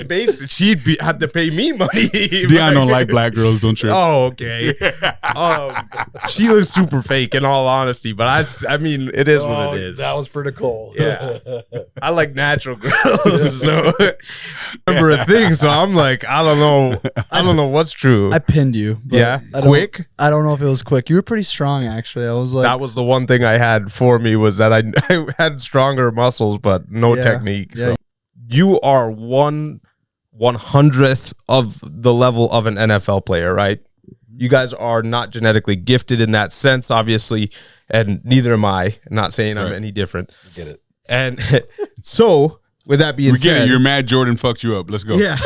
based it, she'd have to pay me money. Dion don't like black girls, don't trip. Oh, okay. She looks super fake, in all honesty, but I mean, it is what it is. That was for Nicole. Yeah, I like natural girls. So remember a thing. So I'm like, I don't know what's true. I pinned you. Yeah, quick. I don't know if it was quick. You were pretty strong, actually. I was like, that was the one thing I had for me, was that I had stronger muscles, but no technique. Yeah. So. You are 1/100th of the level of an NFL player, right? You guys are not genetically gifted in that sense, obviously, and neither am I. I'm not saying I'm any different. We get it. And so, with that being said, we get it. You're mad Jordan fucked you up. Let's go. Yeah.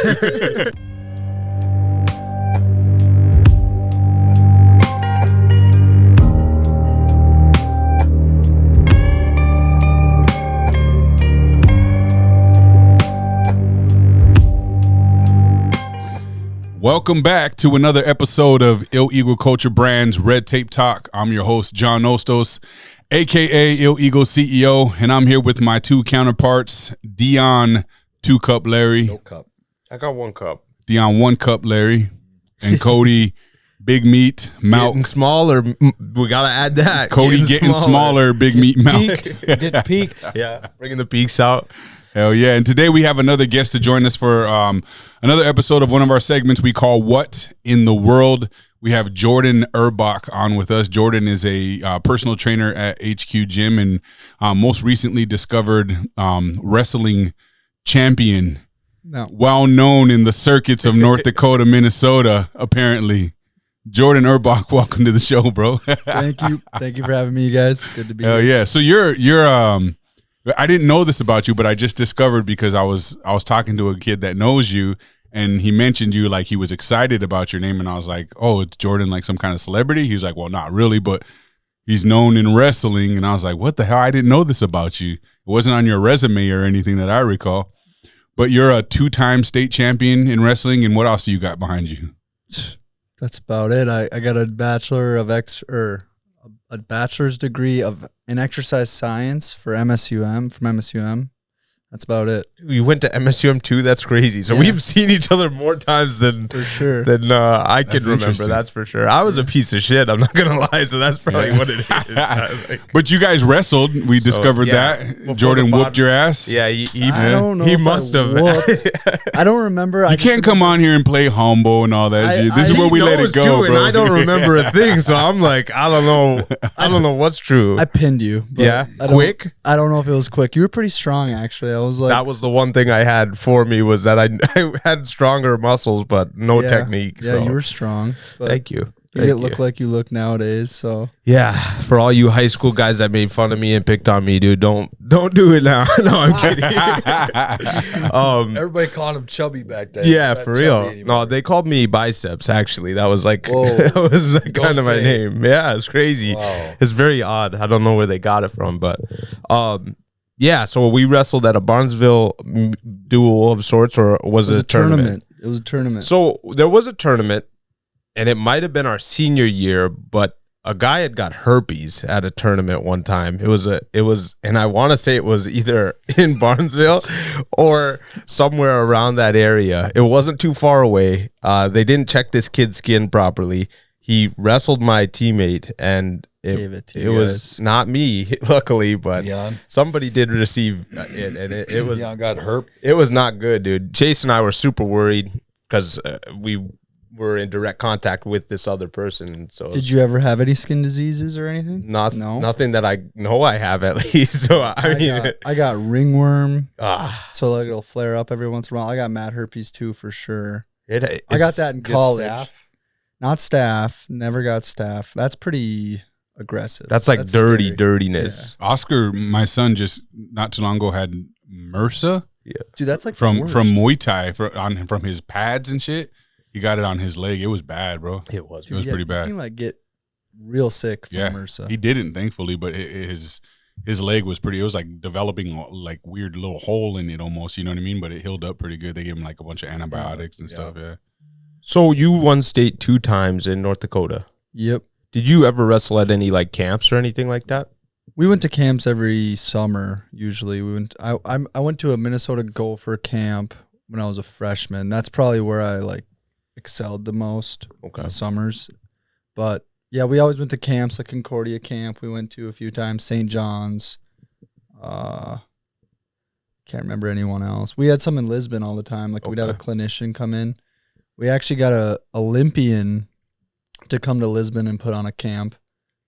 Welcome back to another episode of Ill Eagle Culture Brands Red Tape Talk. I'm your host, John Ostos, a.k.a. Ill Eagle CEO, and I'm here with my two counterparts, Dion 2 Cup Larry. No cup. I got 1 cup. Dion 1 Cup Larry. And Cody Big Meat Mount. Getting smaller. We got to add that. Cody getting smaller, Big Meat Mount. getting peaked. Yeah, bringing the peaks out. Hell yeah. And today we have another guest to join us for another episode of one of our segments we call What in the World. We have Jordan Urbach on with us. Jordan is a personal trainer at HQ Gym and most recently discovered wrestling champion, well known in the circuits of North Dakota, Minnesota, apparently. Jordan Urbach, welcome to the show, bro. Thank you. Thank you for having me, you guys. Good to be here. Hell yeah. So you're I didn't know this about you, but I just discovered because I was talking to a kid that knows you, and he mentioned you, like he was excited about your name, and I was like, oh, it's Jordan, like some kind of celebrity? He was like, well, not really, but he's known in wrestling, and I was like, what the hell? I didn't know this about you. It wasn't on your resume or anything that I recall, but you're a 2-time state champion in wrestling, and what else do you got behind you? That's about it. I got a bachelor's degree in exercise science from MSUM. That's about it. You went to MSUM too? That's crazy. So we've seen each other more times than for sure than I can remember. That's for sure. I was a piece of shit. I'm not gonna lie. So that's probably what it is. But you guys wrestled. We discovered that. Jordan whooped your ass. Yeah, I don't know. He must have. I don't remember. You can't come on here and play humble and all that shit. This is where we let it go, bro. And I don't remember a thing. So I'm like, I don't know what's true. I pinned you. Yeah, quick. I don't know if it was quick. You were pretty strong, actually. I was like, that was the one thing I had for me, was that I had stronger muscles, but no technique. Yeah, so. you were strong. Thank you. You didn't look like you look nowadays, so yeah. For all you high school guys that made fun of me and picked on me, dude, don't do it now. No, I'm kidding. Everybody called him chubby back then. Yeah, for real. No, they called me biceps. Actually, that was like that was kind of my name. Yeah, it's crazy. Wow. It's very odd. I don't know where they got it from, but yeah. So we wrestled at a Barnesville duel of sorts, or was it a tournament? It was a tournament. So there was a tournament. And it might have been our senior year, but a guy had got herpes at a tournament one time. It was, and I want to say it was either in Barnesville or somewhere around that area. It wasn't too far away. They didn't check this kid's skin properly. He wrestled my teammate, and it was not me, luckily, but somebody did receive it, and it was got herp. It was not good, dude. Chase and I were super worried because we were in direct contact with this other person. So did you ever have any skin diseases or anything? Nothing that I know I have, at least. So I got ringworm. So like it'll flare up every once in a while. I got mad herpes too, for sure. I got that in college. Not staph. Never got staph. That's pretty aggressive. That's like dirtiness. Yeah. Oscar, my son, just not too long ago had MRSA. Yeah, dude, that's like from Muay Thai from his pads and shit. He got it on his leg. It was bad, bro. It was. It was pretty bad. You can like get real sick from MRSA. He didn't, thankfully, but his leg was pretty. It was like developing like weird little hole in it almost. You know what I mean? But it healed up pretty good. They gave him like a bunch of antibiotics and stuff. Yeah. So you won state 2 times in North Dakota. Yep. Did you ever wrestle at any like camps or anything like that? We went to camps every summer. Usually, I went to a Minnesota Gopher camp when I was a freshman. That's probably where I like excelled the most. Okay. In the summers. But yeah, we always went to camps, like Concordia camp. We went to a few times. St. John's. Can't remember anyone else. We had some in Lisbon all the time. Like we'd have a clinician come in. We actually got a Olympian to come to Lisbon and put on a camp.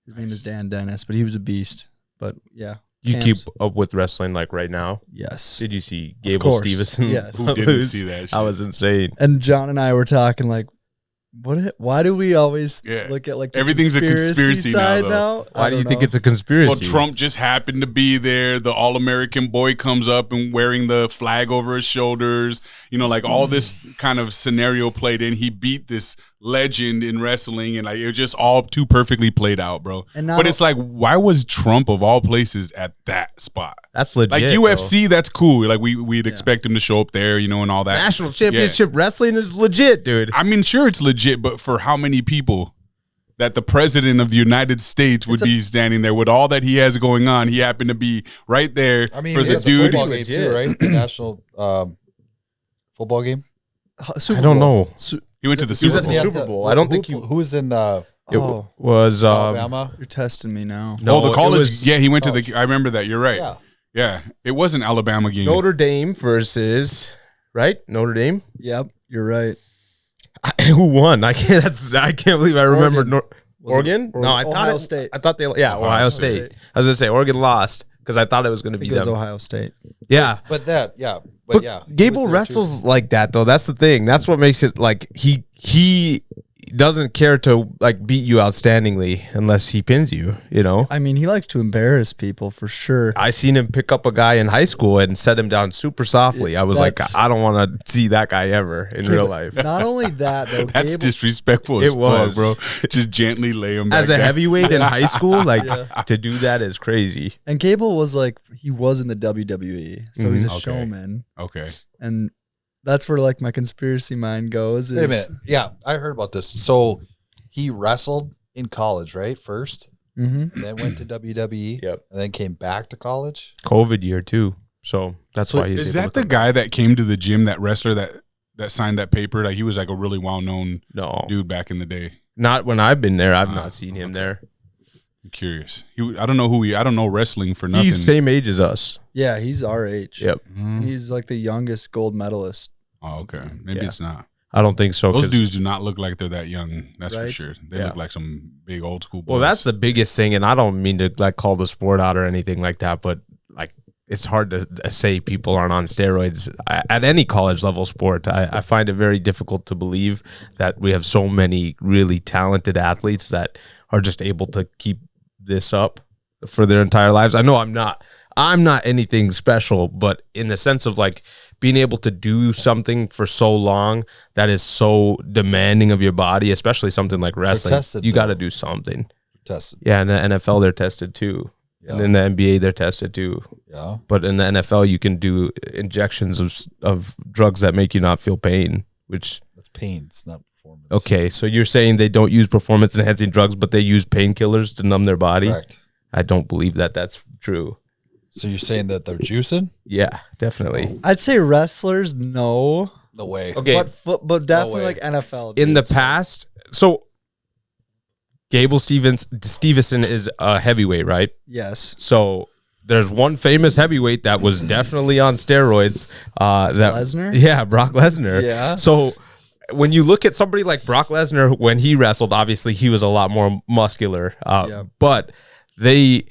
His name is Dan Dennis, but he was a beast. But yeah. You keep up with wrestling like right now? Yes. Did you see Gable Stevenson? Yes. Who didn't see that shit? That was insane. And John and I were talking like, why do we always look at like the everything's a conspiracy side now? Why do you think it's a conspiracy? Well, Trump just happened to be there. The All-American boy comes up and wearing the flag over his shoulders. You know, like all this kind of scenario played in. He beat this legend in wrestling, and like it was just all too perfectly played out, bro. But it's like, why was Trump of all places at that spot? That's legit. Like UFC, that's cool. Like we'd expect him to show up there, you know, and all that. National championship wrestling is legit, dude. I mean, sure, it's legit, but for how many people that the president of the United States would be standing there with all that he has going on? He happened to be right there for the dude. Football game too, right? The national football game. I don't know. He went to the Super Bowl. I don't think who was in the. It was Alabama. You're testing me now. No, the college. Yeah, he went to the. I remember that. You're right. Yeah, it was an Alabama game. Notre Dame versus Notre Dame. Yep, you're right. Who won? I can't believe I remember Oregon. No, I thought Ohio State. I thought they. Yeah, Ohio State. I was gonna say Oregon lost because I thought it was gonna be them. Ohio State. Yeah, but Gable wrestles like that though. That's the thing. That's what makes it like he doesn't care to like beat you outstandingly unless he pins you, you know? I mean, he likes to embarrass people for sure. I seen him pick up a guy in high school and set him down super softly. I was like, I don't want to see that guy ever in real life. Not only that, though. That's disrespectful as fuck, bro. Just gently lay him back as a heavyweight in high school, like to do that is crazy. And Gable was like, he was in the WWE, so he's a showman. Okay. And that's where like my conspiracy mind goes. Wait a minute. Yeah, I heard about this. So he wrestled in college, right? First, then went to WWE. Yep. And then came back to college. COVID year too. So that's why he's. Is that the guy that came to the gym? That wrestler that signed that paper? Like he was like a really well known dude back in the day. Not when I've been there. I've not seen him there. I'm curious. I don't know who I don't know wrestling for nothing. He's same age as us. Yeah, he's our age. Yep. He's like the youngest gold medalist. Oh, okay. Maybe it's not. I don't think so. Those dudes do not look like they're that young. That's for Right? sure. They look like some big old school boys. Well, that's the biggest thing, and I don't mean to like call the sport out or anything like that, but like it's hard to say people aren't on steroids at any college level sport. I find it very difficult to believe that we have so many really talented athletes that are just able to keep this up for their entire lives. I know I'm not anything special, but in the sense of like being able to do something for so long that is so demanding of your body, especially something like wrestling, tested, you got to do something. Tested. Yeah, in the NFL they're tested too. Yeah. And in the NBA they're tested too. Yeah. But in the NFL you can do injections of drugs that make you not feel pain, which That's pain. It's not performance. okay, so you're saying they don't use performance enhancing drugs, but they use painkillers to numb their body? Correct. I don't believe that that's true. So you're saying that they're juicing? Yeah, definitely. I'd say wrestlers, no. No way. Okay, But definitely way. like NFL. in the dudes. past, so Gable Stevenson is a heavyweight, right? Yes. So there's one famous heavyweight that was definitely on steroids. That Lesnar? Yeah, Brock Lesnar. Yeah. So when you look at somebody like Brock Lesnar, when he wrestled, obviously he was a lot more muscular. But they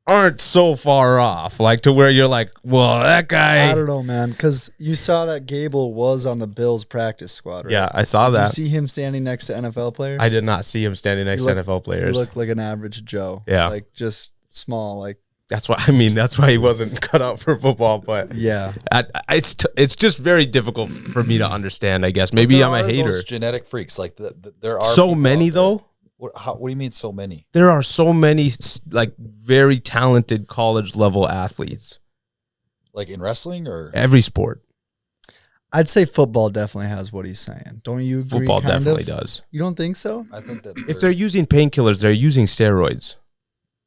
aren't so far off, like to where you're like, well, that guy. I don't know, man, because you saw that Gable was on the Bills practice squad, right? Yeah, I saw Did that. you see him standing next to NFL players? I did not see him standing next to NFL He players. looked like an average Joe. Yeah. Like just small, like. That's why he wasn't cut out for football. But Yeah. it's just very difficult for me to understand. I guess maybe There I'm a are hater. those genetic freaks. Like there are So people many out there. though. What do you mean so many? There are so many like very talented college level athletes. Like in wrestling or Every sport. I'd say football definitely has what he's saying. Don't you agree? Football kind definitely of? does. You don't think so? I think that If they're using painkillers, they're using steroids.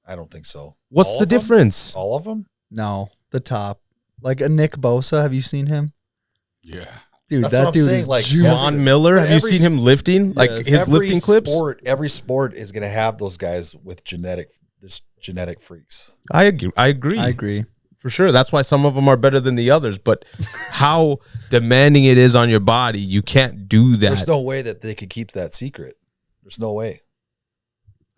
I don't think so. What's All the of them? difference? All of them? No, the top. Like a Nick Bosa. Have you seen him? Yeah. Dude, That's that what I'm dude saying, is like, juicy. Von Miller, have you seen him lifting? Like his lifting clips? Every sport is going to have those guys with genetic freaks. I agree. For sure. That's why some of them are better than the others. But how demanding it is on your body, you can't do that. There's no way that they could keep that secret. There's no way.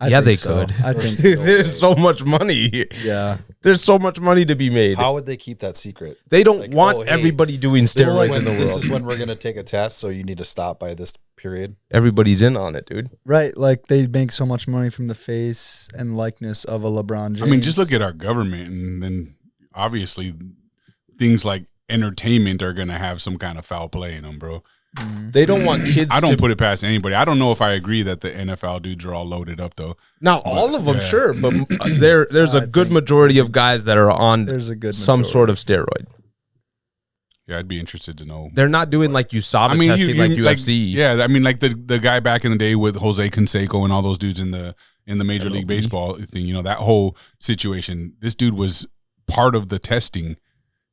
Yeah, they so. could. I think There's so much money. Yeah. There's so much money to be made. How would they keep that secret? They don't Like, want oh, hey, everybody doing steroids in the world. This is when we're going to take a test, so you need to stop by this period. Everybody's in on it, dude. Right. Like they make so much money from the face and likeness of a LeBron James. I mean, just look at our government, and then obviously things like entertainment are going to have some kind of foul play in them, bro. They don't want kids I don't put it past anybody. I don't know if I agree that the NFL dudes are all loaded up, though. Now, all of them, yeah. sure, but there's a good majority of guys that are on there's a good some majority. sort of steroid. Yeah, I'd be interested to know. They're not doing like USADA testing like UFC. Yeah, I mean, like the guy back in the day with Jose Canseco and all those dudes in the Major League Baseball thing, you know, that whole situation. This dude was part of the testing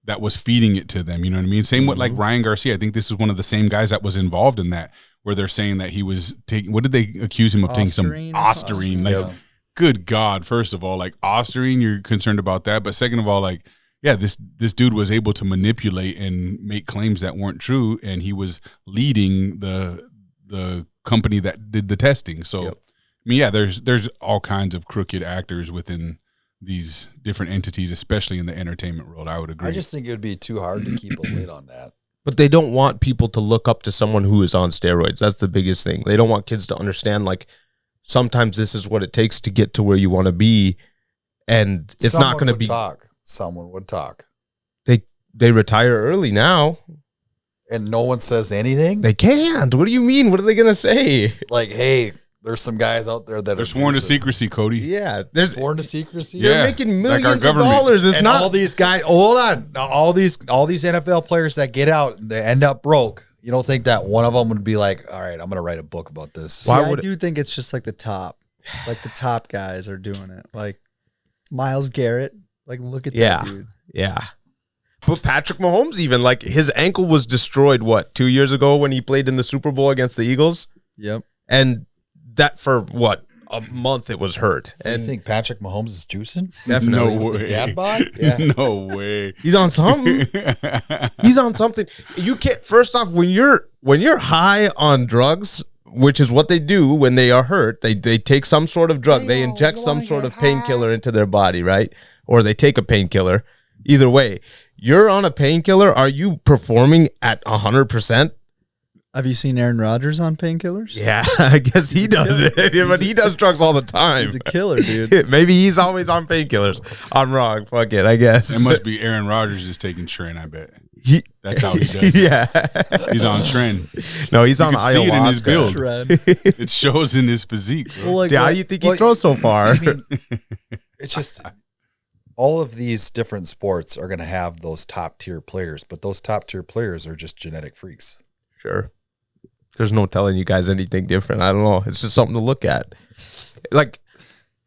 that was feeding it to them. You know what I mean? Same with like Ryan Garcia. I think this is one of the same guys that was involved in that, where they're saying that he was taking, what did they accuse him of taking? Some Ostarine. Like, good God, first of all, like Ostarine, you're concerned about that. But second of all, like, yeah, this dude was able to manipulate and make claims that weren't true, and he was leading the company that did the testing. So, I mean, yeah, there's all kinds of crooked actors within these different entities, especially in the entertainment world. I would agree. I just think it would be too hard to keep a lid on that. But they don't want people to look up to someone who is on steroids. That's the biggest thing. They don't want kids to understand, like, sometimes this is what it takes to get to where you want to be, and it's not going to be. Someone would talk. They retire early now, and no one says anything. They can't. What do you mean? What are they going to say? Like, hey, there's some guys out there that they're sworn to secrecy, Cody. Yeah, there's sworn to secrecy. You're making millions of dollars. It's and not all these guys. Hold on, now, all these NFL players that get out, they end up broke. You don't think that one of them would be like, all right, I'm going to write a book about this? See, I do think it's just like the top guys are doing it. Like Myles Garrett. Like, look at that dude. Yeah. But Patrick Mahomes, even, like, his ankle was destroyed, 2 years ago when he played in the Super Bowl against the Eagles? Yep. And that for, a month it was hurt. And you think Patrick Mahomes is juicing? Definitely. No way. Dad bod? Yeah. No way. He's on something. He's on something. You can't, first off, when you're high on drugs, which is what they do when they are hurt, they take some sort of drug. They inject some sort of painkiller into their body, right? Or they take a painkiller. Either way, you're on a painkiller. Are you performing at 100%? Have you seen Aaron Rodgers on painkillers? Yeah, I guess he does it. But he does drugs all the time. He's a killer, dude. Maybe he's always on painkillers. I'm wrong. Fuck it, I guess. It must be Aaron Rodgers is taking Tren, I bet. That's how he does it. Yeah. He's on Tren. No, he's on ayahuasca. See it in his build. It shows in his physique. Well, like, how you think he throws so far? I mean, it's just all of these different sports are going to have those top tier players, but those top tier players are just genetic freaks. Sure. There's no telling you guys anything different. I don't know. It's just something to look at. Like,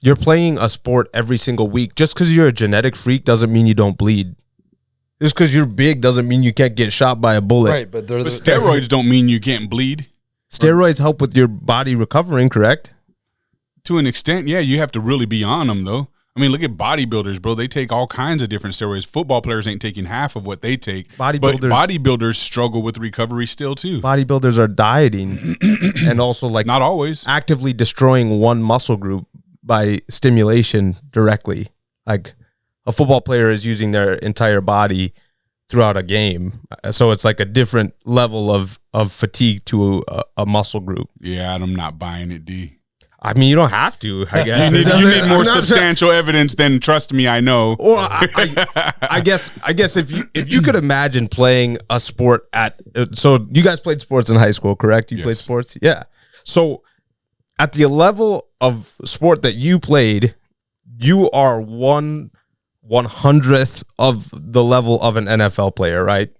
you're playing a sport every single week. Just because you're a genetic freak doesn't mean you don't bleed. Just because you're big doesn't mean you can't get shot by a bullet. Right, but steroids don't mean you can't bleed. Steroids help with your body recovering, correct? To an extent, yeah. You have to really be on them, though. I mean, look at bodybuilders, bro. They take all kinds of different steroids. Football players ain't taking half of what they take. But bodybuilders struggle with recovery still, too. Bodybuilders are dieting and also, like, not always actively destroying one muscle group by stimulation directly. Like, a football player is using their entire body throughout a game. So it's like a different level of fatigue to a muscle group. Yeah, I'm not buying it, D. I mean, you don't have to, I guess. You need more substantial evidence than trust me, I know. Or I guess if you could imagine playing a sport so you guys played sports in high school, correct? You played sports? Yeah. So at the level of sport that you played, you are 1/100th of the level of an NFL player, right?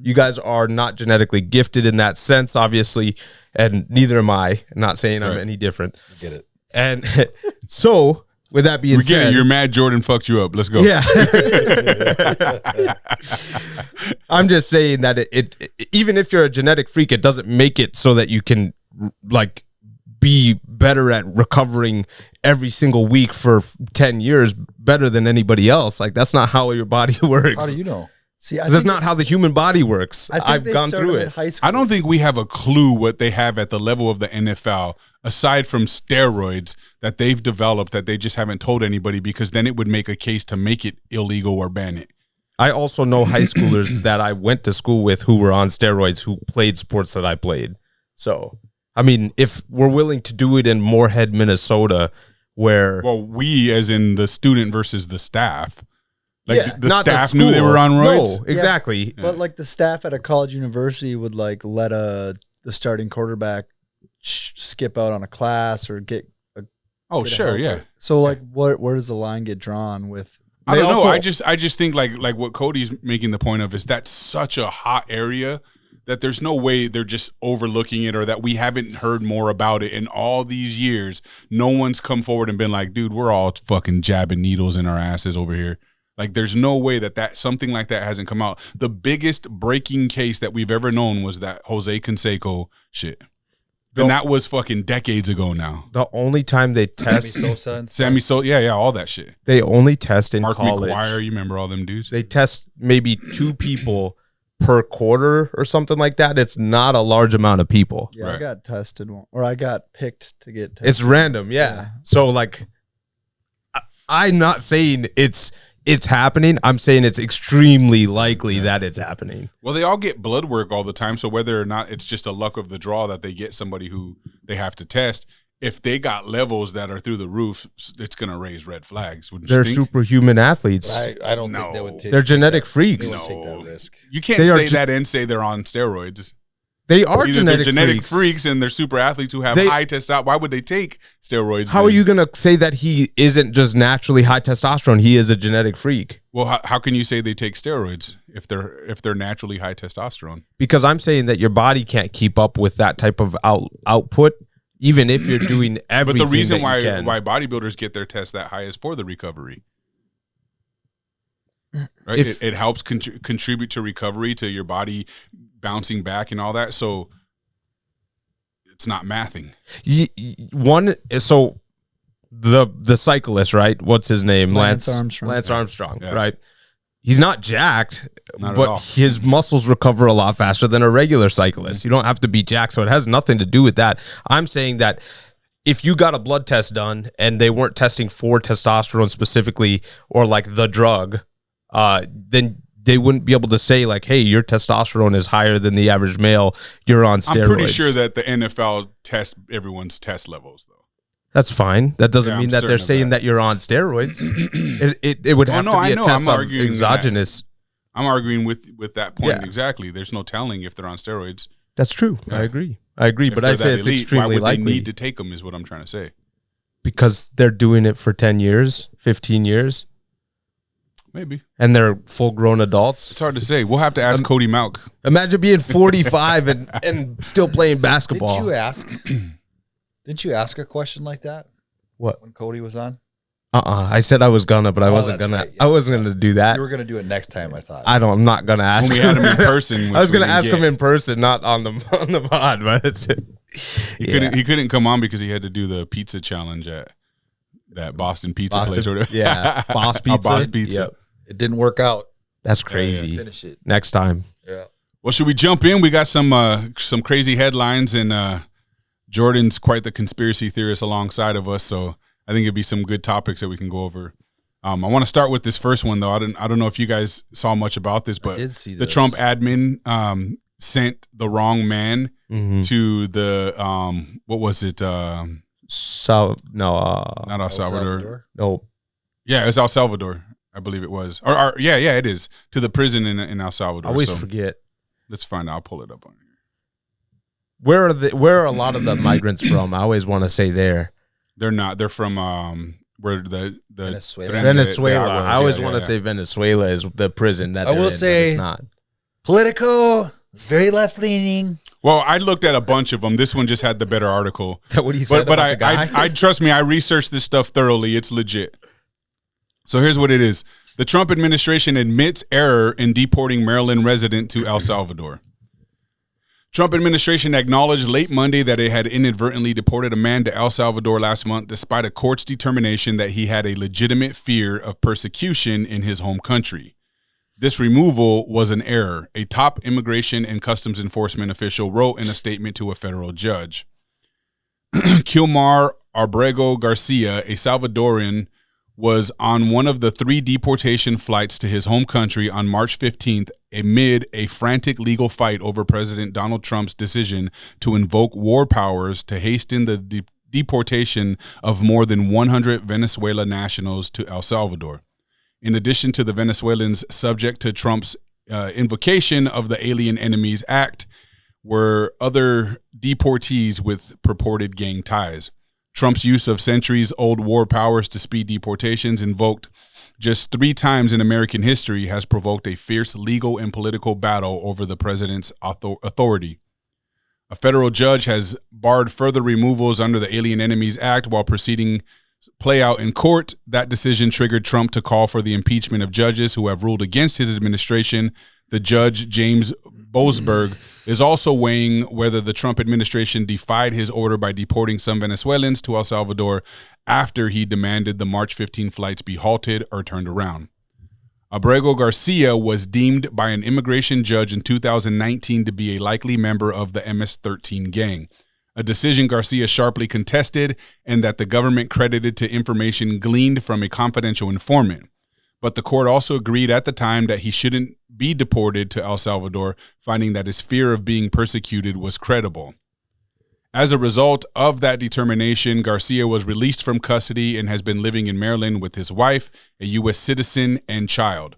You guys are not genetically gifted in that sense, obviously, and neither am I. I'm not saying I'm any different. I get it. And so with that being we get said, it. You're mad Jordan fucked you up. Let's go. Yeah. I'm just saying that it even if you're a genetic freak, it doesn't make it so that you can like be better at recovering every single week for 10 years better than anybody else. Like that's not how your body works. How do you know? See, That's not how the human body works. I've gone through it. High school. I don't think we have a clue what they have at the level of the NFL, aside from steroids that they've developed that they just haven't told anybody, because then it would make a case to make it illegal or ban it. I also know high schoolers that I went to school with who were on steroids who played sports that I played. So, I mean, if we're willing to do it in Moorhead, Minnesota, where... Well, we as in the student versus the staff. Like yeah, the staff knew they were on roids? No, exactly. Yeah. But like the staff at a college university would like let the starting quarterback skip out on a class or get sure, yeah. So like where does the line get drawn with? I don't know. I just think like what Cody's making the point of is that's such a hot area that there's no way they're just overlooking it, or that we haven't heard more about it in all these years. No one's come forward and been like, dude, we're all fucking jabbing needles in our asses over here. Like, there's no way that something like that hasn't come out. The biggest breaking case that we've ever known was that Jose Canseco shit. And that was fucking decades ago now. The only time they test Sammy Sosa, yeah, all that shit. They only test in Mark college. McGuire, you remember all them dudes? They test maybe 2 people per quarter or something like that. It's not a large amount of people. Yeah, right. I got tested or I got picked to get tested. It's random, yeah. So like, I'm not saying it's happening. I'm saying it's extremely likely that it's happening. Well, they all get blood work all the time, so whether or not it's just a luck of the draw that they get somebody who they have to test, if they got levels that are through the roof, it's going to raise red flags. They're superhuman athletes. I don't think they would take They're genetic freaks. They would take that risk. You can't say that and say they're on steroids. They are either genetic freaks and they're super athletes who have high testosterone. Why would they take steroids? How are you going to say that he isn't just naturally high testosterone? He is a genetic freak. Well, how can you say they take steroids if they're naturally high testosterone? Because I'm saying that your body can't keep up with that type of output, even if you're doing everything. But the reason why bodybuilders get their tests that high is for the recovery. Right? It helps contribute to recovery, to your body bouncing back and all that. So it's not mathing. So the cyclist, right? What's his name? Lance Armstrong. Lance Armstrong, yeah. Right? He's not jacked, but at his muscles recover a lot faster than a regular cyclist. You don't have to be jacked, so it has nothing to do with that. I'm saying that if you got a blood test done and they weren't testing for testosterone specifically, or like the drug, then they wouldn't be able to say like, hey, your testosterone is higher than the average male. You're on steroids. I'm pretty sure that the NFL tests everyone's test levels, though. That's fine. That doesn't mean that they're saying that you're on steroids. it would have to be a test of exogenous. I'm arguing with that point exactly. There's no telling if they're on steroids. That's true. Yeah. I agree. But I say it's extremely likely. Why would they need to take them is what I'm trying to say. Because they're doing it for 10 years, 15 years. Maybe. And they're full-grown adults. It's hard to say. We'll have to ask Cody Malk. Imagine being 45 and still playing basketball. Didn't you ask a question like that? What? When Cody was on? I said I was gonna, but I wasn't gonna. Right, yeah. I wasn't gonna do that. You were gonna do it next time, I thought. I'm not gonna ask. When we had him in person. I was gonna ask him in person, not on the pod. But he couldn't come on because he had to do the pizza challenge at that Boston pizza place. Or whatever. Yeah, Boss Pizza. Boss Pizza. Yep. It didn't work out. That's crazy. Yeah, finish it next time. Yeah. Well, should we jump in? We got some crazy headlines, and Jordan's quite the conspiracy theorist alongside of us, so I think it'd be some good topics that we can go over. I want to start with this first one, though. I don't know if you guys saw much about this, but the Trump admin sent the wrong man to the what was it? Not El Salvador. No. Yeah, it was El Salvador, I believe it was. Or yeah, it is, to the prison in El Salvador. I always forget. Let's find out. I'll pull it up on here. Where are a lot of the migrants from? I always want to say there. They're not. They're from where the Venezuela. I always want to say Venezuela is the prison that I will say it's not. Politico, very left leaning. Well, I looked at a bunch of them. This one just had the better article. Is that what he said? But about the guy? I trust me, I researched this stuff thoroughly. It's legit. So here's what it is. The Trump administration admits error in deporting Maryland resident to El Salvador. Trump administration acknowledged late Monday that it had inadvertently deported a man to El Salvador last month despite a court's determination that he had a legitimate fear of persecution in his home country. This removal was an error, a top immigration and customs enforcement official wrote in a statement to a federal judge. Kilmar Armando Garcia, a Salvadoran, was on one of the 3 deportation flights to his home country on March 15th amid a frantic legal fight over President Donald Trump's decision to invoke war powers to hasten the deportation of more than 100 Venezuela nationals to El Salvador. In addition to the Venezuelans subject to Trump's invocation of the Alien Enemies Act were other deportees with purported gang ties. Trump's use of centuries-old war powers to speed deportations, invoked just 3 times in American history, has provoked a fierce legal and political battle over the president's authority. A federal judge has barred further removals under the Alien Enemies Act while proceedings play out in court. That decision triggered Trump to call for the impeachment of judges who have ruled against his administration. The judge, James Boasberg, is also weighing whether the Trump administration defied his order by deporting some Venezuelans to El Salvador after he demanded the March 15 flights be halted or turned around. Abrego Garcia was deemed by an immigration judge in 2019 to be a likely member of the MS-13 gang, a decision Garcia sharply contested and that the government credited to information gleaned from a confidential informant. But the court also agreed at the time that he shouldn't be deported to El Salvador, finding that his fear of being persecuted was credible. As a result of that determination, Garcia was released from custody and has been living in Maryland with his wife, a U.S. citizen, and child.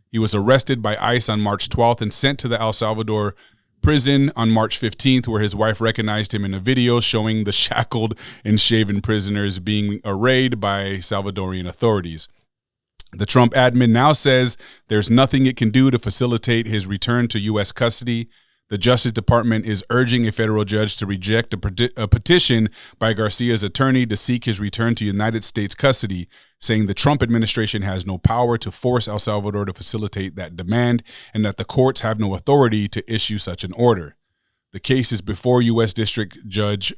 He was arrested by ICE on March 12th and sent to the El Salvador prison on March 15th, where his wife recognized him in a video showing the shackled and shaven prisoners being arraigned by Salvadorian authorities. The Trump admin now says there's nothing it can do to facilitate his return to U.S. custody. The Justice Department is urging a federal judge to reject a petition by Garcia's attorney to seek his return to United States custody, saying the Trump administration has no power to force El Salvador to facilitate that demand and that the courts have no authority to issue such an order. The case is before U.S. District Judge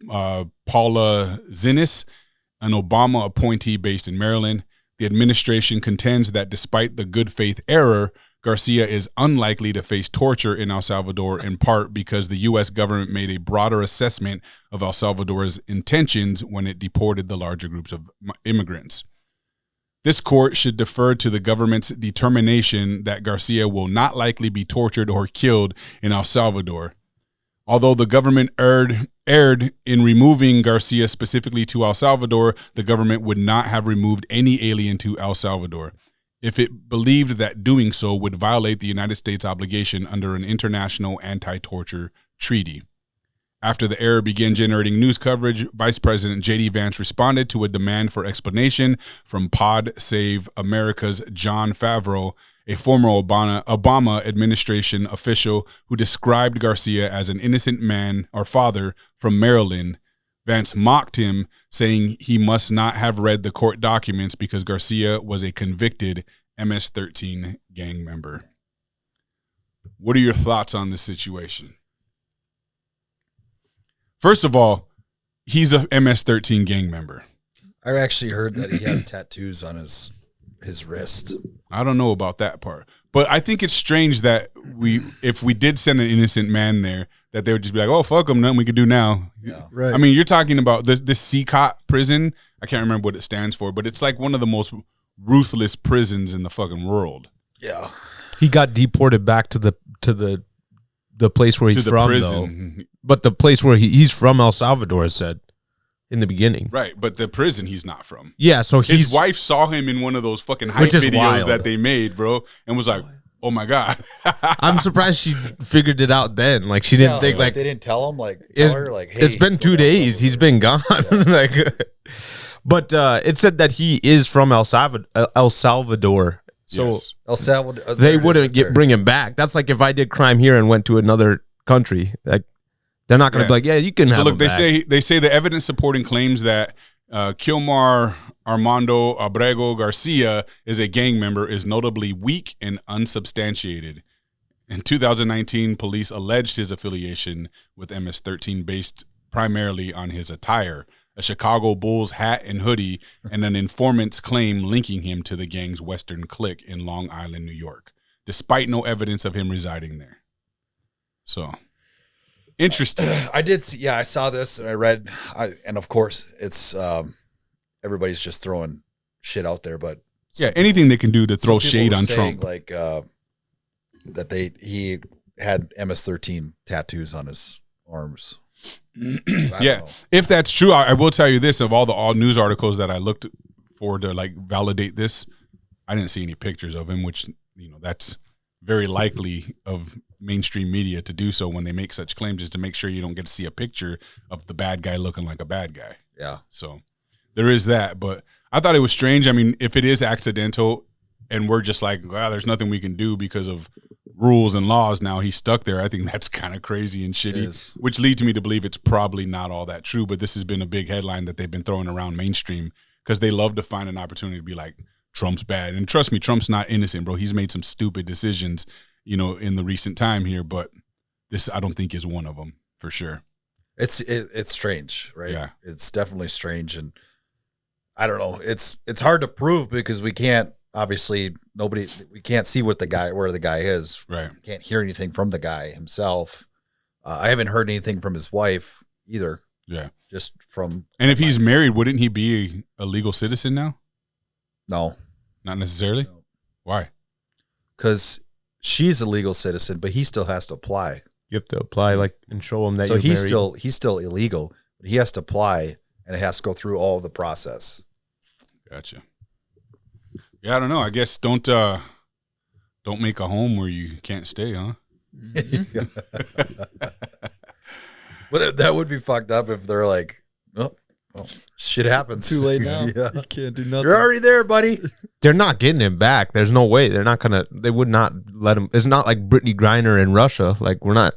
Paula Zinnis, an Obama appointee based in Maryland. The administration contends that despite the good faith error, Garcia is unlikely to face torture in El Salvador, in part because the U.S. government made a broader assessment of El Salvador's intentions when it deported the larger groups of immigrants. This court should defer to the government's determination that Garcia will not likely be tortured or killed in El Salvador. Although the government erred in removing Garcia specifically to El Salvador, the government would not have removed any alien to El Salvador if it believed that doing so would violate the United States obligation under an international anti-torture treaty. After the error began generating news coverage, Vice President J.D. Vance responded to a demand for explanation from Pod Save America's Jon Favreau, a former Obama administration official who described Garcia as an innocent man or father from Maryland. Vance mocked him, saying he must not have read the court documents because Garcia was a convicted MS-13 gang member. What are your thoughts on this situation? First of all, he's a MS-13 gang member. I actually heard that he has tattoos on his wrist. I don't know about that part. But I think it's strange that if we did send an innocent man there, that they would just be like, oh, fuck him, nothing we could do now. Yeah. Right. I mean, you're talking about this CCOT prison. I can't remember what it stands for, but it's like one of the most ruthless prisons in the fucking world. Yeah. He got deported back to the place where he's from, prison. Though. But the place where he's from, El Salvador, said in the beginning. Right, but the prison he's not from. Yeah, so his wife saw him in one of those fucking hype videos wild. That they made, bro, and was like, oh my God. I'm surprised she figured it out then. Like, she didn't think, like, they didn't tell him, hey, it's been 2 days. He's been gone. Like, but it said that he is from El Salvador. So yes. El Salvador, they wouldn't bring him back. That's like if I did crime here and went to another country. Like they're not going to be like, yeah, you can. So have look, them they say the evidence supporting claims that Kilmar Armando Abrego Garcia is a gang member is notably weak and unsubstantiated. In 2019, police alleged his affiliation with MS-13 based primarily on his attire, a Chicago Bulls hat and hoodie, and an informant's claim linking him to the gang's Western Clique in Long Island, New York, despite no evidence of him residing there. So, interesting. I did see, I saw this and I read, and of course it's everybody's just throwing shit out there, but anything they can do to throw shade on Trump, like that he had MS-13 tattoos on his arms. Yeah, if that's true, I will tell you this: of all news articles that I looked for to like validate this, I didn't see any pictures of him, which that's very likely of mainstream media to do so when they make such claims, is to make sure you don't get to see a picture of the bad guy looking like a bad guy. Yeah. So there is that, but I thought it was strange. I mean, if it is accidental and we're just like, well, there's nothing we can do because of rules and laws, now he's stuck there, I think that's kind of crazy and shitty, which leads me to believe it's probably not all that true. But this has been a big headline that they've been throwing around mainstream because they love to find an opportunity to be like, Trump's bad. And trust me, Trump's not innocent, bro. He's made some stupid decisions, in the recent time here, but this I don't think is one of them for sure. It's strange, right? Yeah. It's definitely strange, and I don't know. It's hard to prove because we can't, obviously we can't see where the guy is. Right. We can't hear anything from the guy himself. I haven't heard anything from his wife either. Yeah. Just from. And if he's married, wouldn't he be a legal citizen now? No. Not necessarily? No. Why? Because she's a legal citizen, but he still has to apply. You have to apply and show him that so you're he's married. he's still illegal, but he has to apply and it has to go through all the process. Gotcha. Yeah, I don't know. I guess don't make a home where you can't stay, huh? But that would be fucked up if they're like, oh, shit happens. Too late now. Yeah. You can't do nothing. You're already there, buddy. They're not getting him back. There's no way. They would not let him. It's not like Brittany Griner in Russia. Like we're not,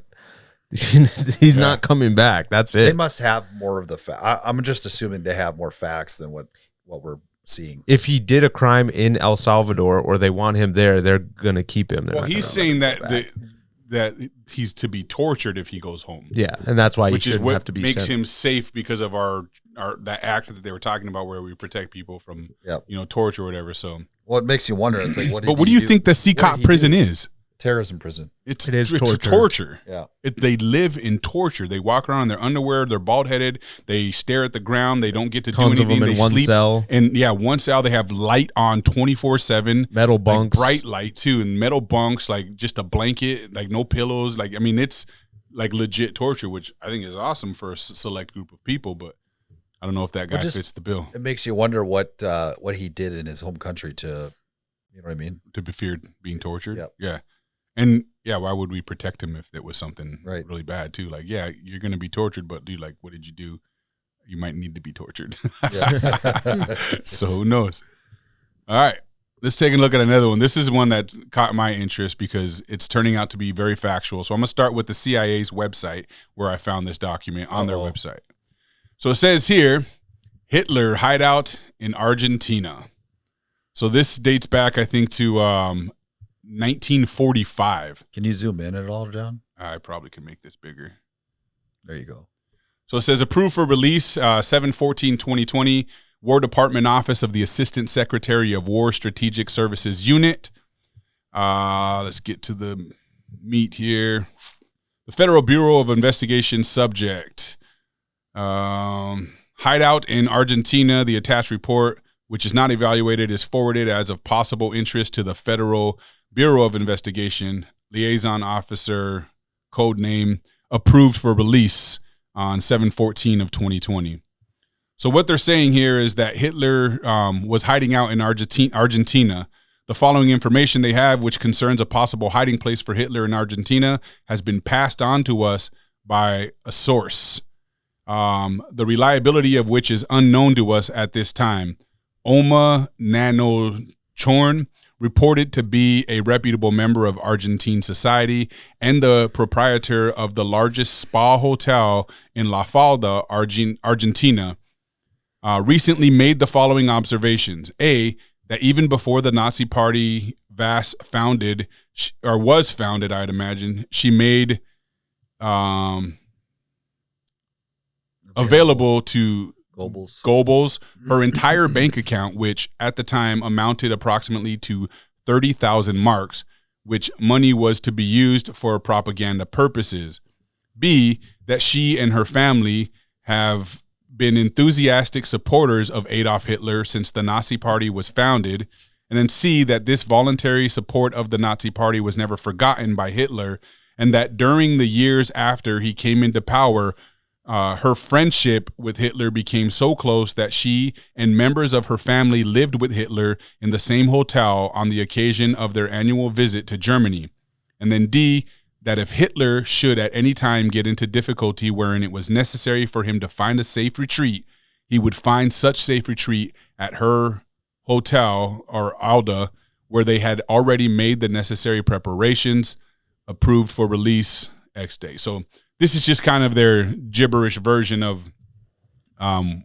he's not coming back. That's it. They must have more of the I'm just assuming they have more facts than what we're seeing. If he did a crime in El Salvador or they want him there, they're going to keep him. Well, he's saying that he's to be tortured if he goes home. Yeah, and that's why which he shouldn't have to be makes sent. him safe because of that act that they were talking about where we protect people from torture or whatever. So what makes you wonder? It's like what do you think the CCOT prison is? Terrorism prison. It is torture. Yeah. They live in torture. They walk around in their underwear. They're bald headed. They stare at the ground. They don't get to Tons do of anything. them in they one sleep. cell. And one cell. They have light on 24/7. Metal bunks. Bright light too. And metal bunks, like just a blanket, like no pillows. Like, I mean, it's like legit torture, which I think is awesome for a select group of people. But I don't know if that guy fits the bill. It makes you wonder what he did in his home country to, you know what I mean? To be feared being tortured. Yep. Yeah. And why would we protect him if it was something right. really bad too? Like, you're going to be tortured, but dude, like, what did you do? You might need to be tortured. So who knows? All right, let's take a look at another one. This is one that caught my interest because it's turning out to be very factual. So I'm going to start with the CIA's website where I found this document on their website. So it says here, Hitler hideout in Argentina. So this dates back, I think, to 1945. Can you zoom in at all, John? I probably can make this bigger. There you go. So it says approved for release 7/14/2020, War Department Office of the Assistant Secretary of War Strategic Services Unit. Let's get to the meat here. The Federal Bureau of Investigation subject. Hideout in Argentina. The attached report, which is not evaluated, is forwarded as of possible interest to the Federal Bureau of Investigation, liaison officer, code name, approved for release on 7/14/2020. So what they're saying here is that Hitler was hiding out in Argentina. The following information they have, which concerns a possible hiding place for Hitler in Argentina, has been passed on to us by a source, the reliability of which is unknown to us at this time. Oma Nanochorn, reported to be a reputable member of Argentine society and the proprietor of the largest spa hotel in La Falda, Argentina, recently made the following observations. A, that even before the Nazi Party was founded, I'd imagine, she made available to Goebbels her entire bank account, which at the time amounted approximately to 30,000 marks, which money was to be used for propaganda purposes. B, that she and her family have been enthusiastic supporters of Adolf Hitler since the Nazi Party was founded. And then C, that this voluntary support of the Nazi Party was never forgotten by Hitler, and that during the years after he came into power, her friendship with Hitler became so close that she and members of her family lived with Hitler in the same hotel on the occasion of their annual visit to Germany. And then D, that if Hitler should at any time get into difficulty wherein it was necessary for him to find a safe retreat, he would find such safe retreat at her hotel, or Alda, where they had already made the necessary preparations, approved for release X day. So this is just kind of their gibberish version of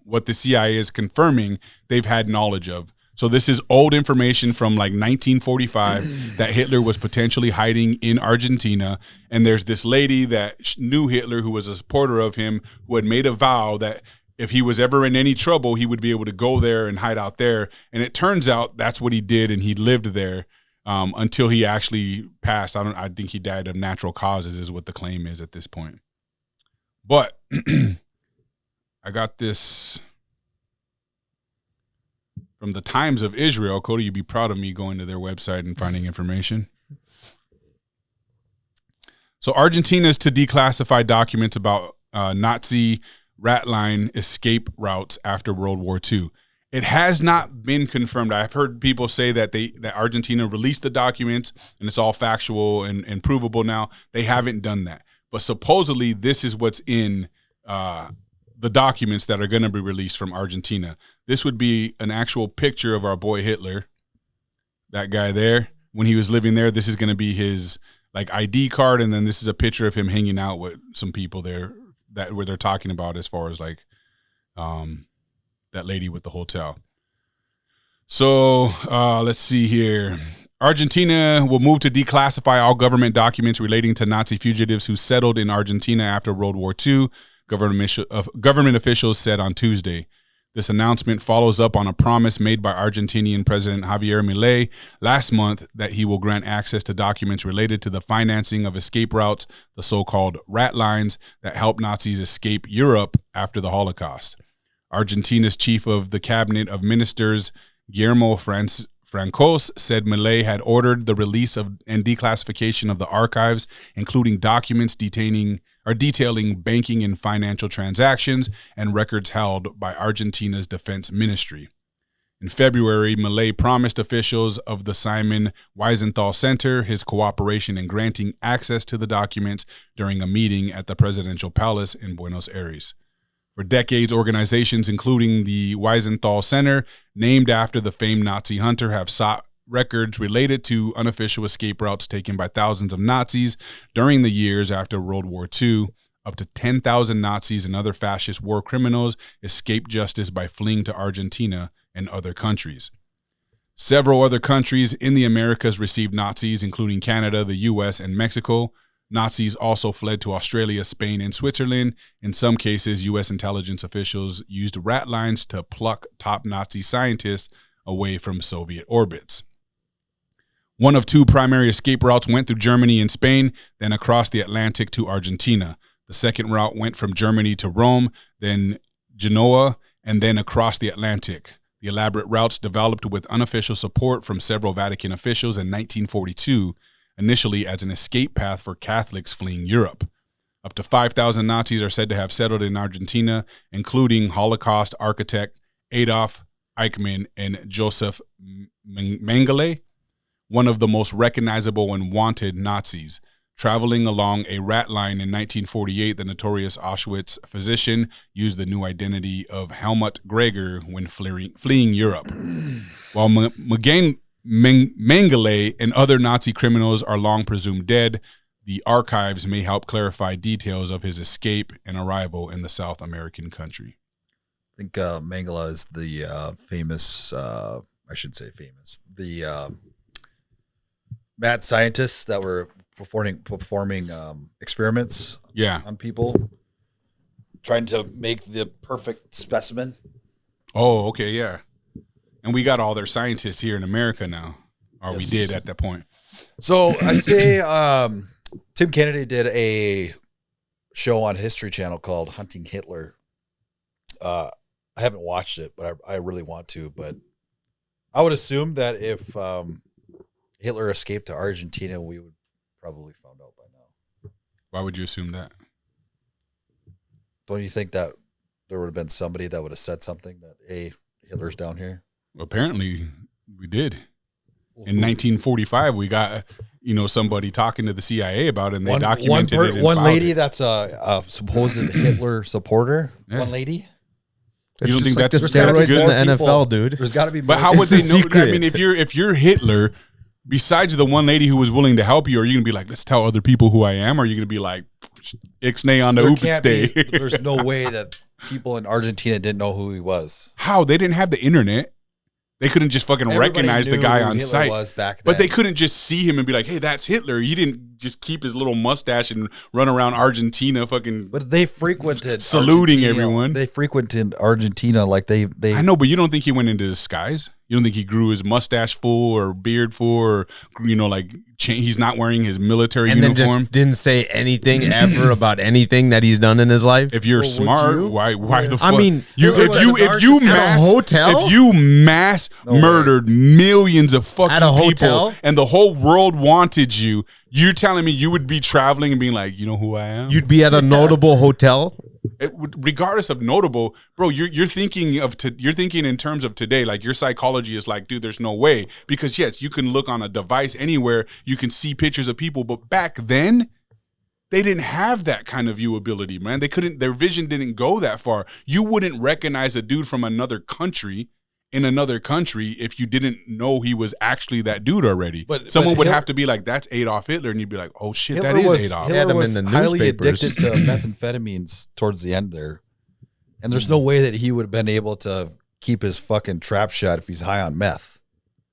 what the CIA is confirming they've had knowledge of. So this is old information from like 1945 that Hitler was potentially hiding in Argentina. And there's this lady that knew Hitler who was a supporter of him, who had made a vow that if he was ever in any trouble, he would be able to go there and hide out there. And it turns out that's what he did, and he lived there until he actually passed. I think he died of natural causes is what the claim is at this point. But I got this from the Times of Israel. Cody, you'd be proud of me going to their website and finding information. So Argentina is to declassify documents about Nazi ratline escape routes after World War II. It has not been confirmed. I've heard people say that that Argentina released the documents and it's all factual and provable now. They haven't done that. But supposedly this is what's in the documents that are going to be released from Argentina. This would be an actual picture of our boy Hitler, that guy there, when he was living there. This is going to be his like ID card, and then this is a picture of him hanging out with some people there that where they're talking about as far as like that lady with the hotel. So let's see here. Argentina will move to declassify all government documents relating to Nazi fugitives who settled in Argentina after World War II, government officials said on Tuesday. This announcement follows up on a promise made by Argentinian President Javier Milei last month that he will grant access to documents related to the financing of escape routes, the so-called ratlines that helped Nazis escape Europe after the Holocaust. Argentina's chief of the cabinet of ministers, Guillermo Francos, said Milei had ordered the release of and declassification of the archives, including documents detailing banking and financial transactions and records held by Argentina's defense ministry. In February, Milei promised officials of the Simon Wiesenthal Center his cooperation in granting access to the documents during a meeting at the presidential palace in Buenos Aires. For decades, organizations including the Wiesenthal Center, named after the famed Nazi hunter, have sought records related to unofficial escape routes taken by thousands of Nazis during the years after World War II. Up to 10,000 Nazis and other fascist war criminals escaped justice by fleeing to Argentina and other countries. Several other countries in the Americas received Nazis, including Canada, the U.S., and Mexico. Nazis also fled to Australia, Spain, and Switzerland. In some cases, U.S. intelligence officials used ratlines to pluck top Nazi scientists away from Soviet orbits. One of two primary escape routes went through Germany and Spain, then across the Atlantic to Argentina. The second route went from Germany to Rome, then Genoa, and then across the Atlantic. The elaborate routes developed with unofficial support from several Vatican officials in 1942, initially as an escape path for Catholics fleeing Europe. Up to 5,000 Nazis are said to have settled in Argentina, including Holocaust architect Adolf Eichmann and Joseph Mengele, one of the most recognizable and wanted Nazis. Traveling along a rat line in 1948, the notorious Auschwitz physician used the new identity of Helmut Greger when fleeing Europe. While Mengele and other Nazi criminals are long presumed dead. The archives may help clarify details of his escape and arrival in the South American country. I think Mengele is the famous, I should say famous, the mad scientists that were performing experiments on people, trying to make the perfect specimen. Oh, okay, yeah. And we got all their scientists here in America now, or we did at that point. So I say Tim Kennedy did a show on History Channel called Hunting Hitler. I haven't watched it, but I really want to. But I would assume that if Hitler escaped to Argentina, we would probably found out by now. Why would you assume that? Don't you think that there would have been somebody that would have said something that, hey, Hitler's down here? Apparently, we did. In 1945, we got somebody talking to the CIA about it, and they documented it. One lady that's a supposed Hitler supporter. Yeah. One lady. You don't think like that's steroids good in the NFL, dude? There's got to be. But how would they know? I mean, if you're Hitler, besides the one lady who was willing to help you, are you gonna be like, let's tell other people who I am? Or are you gonna be like, ixnay on the oopit There's no way that people in Argentina didn't know who he was. How? They didn't have the internet. They couldn't just fucking recognize the guy on sight. Was back then. But they couldn't just see him and be like, hey, that's Hitler. He didn't just keep his little mustache and run around Argentina fucking. But they frequented saluting everyone. They frequented Argentina like they. I know, but you don't think he went into disguise? You don't think he grew his mustache full or beard full or, he's not wearing his military uniform? And then just didn't say anything ever about anything that he's done in his life? If you're smart, why the fuck? I mean, if you mass murdered millions of fucking people and the whole world wanted you, you're telling me you would be traveling and being like, you know who I am? You'd be at a notable hotel? Regardless of notable, bro, you're thinking in terms of today. Like, your psychology is like, dude, there's no way, because yes, you can look on a device anywhere, you can see pictures of people, but back then they didn't have that kind of viewability, man. Their vision didn't go that far. You wouldn't recognize a dude from another country in another country if you didn't know he was actually that dude already. But someone would have to be like, that's Adolf Hitler, and you'd be like, oh shit, Hitler that is Adolf. Hitler was highly addicted to methamphetamines towards the end there, and there's no way that he would have been able to keep his fucking trap shut if he's high on meth.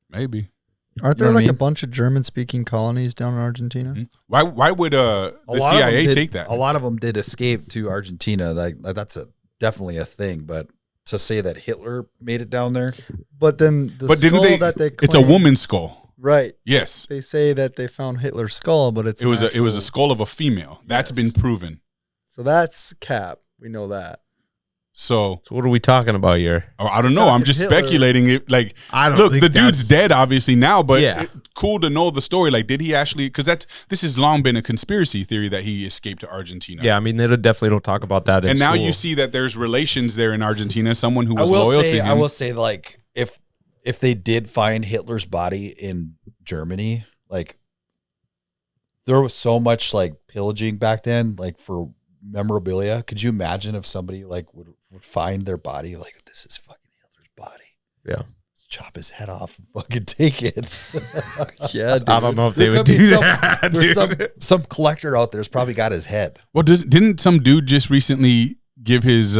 Maybe. Aren't there a bunch of German-speaking colonies down in Argentina? Mm-hmm. Why would the CIA take that? A lot of them did escape to Argentina. Like that's definitely a thing, but to say that Hitler made it down there. But then that they claim, it's a woman's skull. Right. Yes. They say that they found Hitler's skull, but it was a skull of a female. That's been proven. So that's cap. We know that. So what are we talking about here? Oh, I don't know. I'm just speculating. It like, I don't look, think the dude's dead obviously now, but cool to know the story. Like, did he actually? Because this has long been a conspiracy theory that he escaped to Argentina. Yeah, I mean, they definitely don't talk about that. And now you see that there's relations there in Argentina. Someone who was loyal to him. I will say, like, if they did find Hitler's body in Germany, like, there was so much like pillaging back then, like for memorabilia. Could you imagine if somebody like would find their body, like, this is fucking Hitler's body? Yeah. Let's chop his head off and fucking take it. Yeah, dude. I don't know if they would do that. There's some collector out there's probably got his head. Well, didn't some dude just recently give his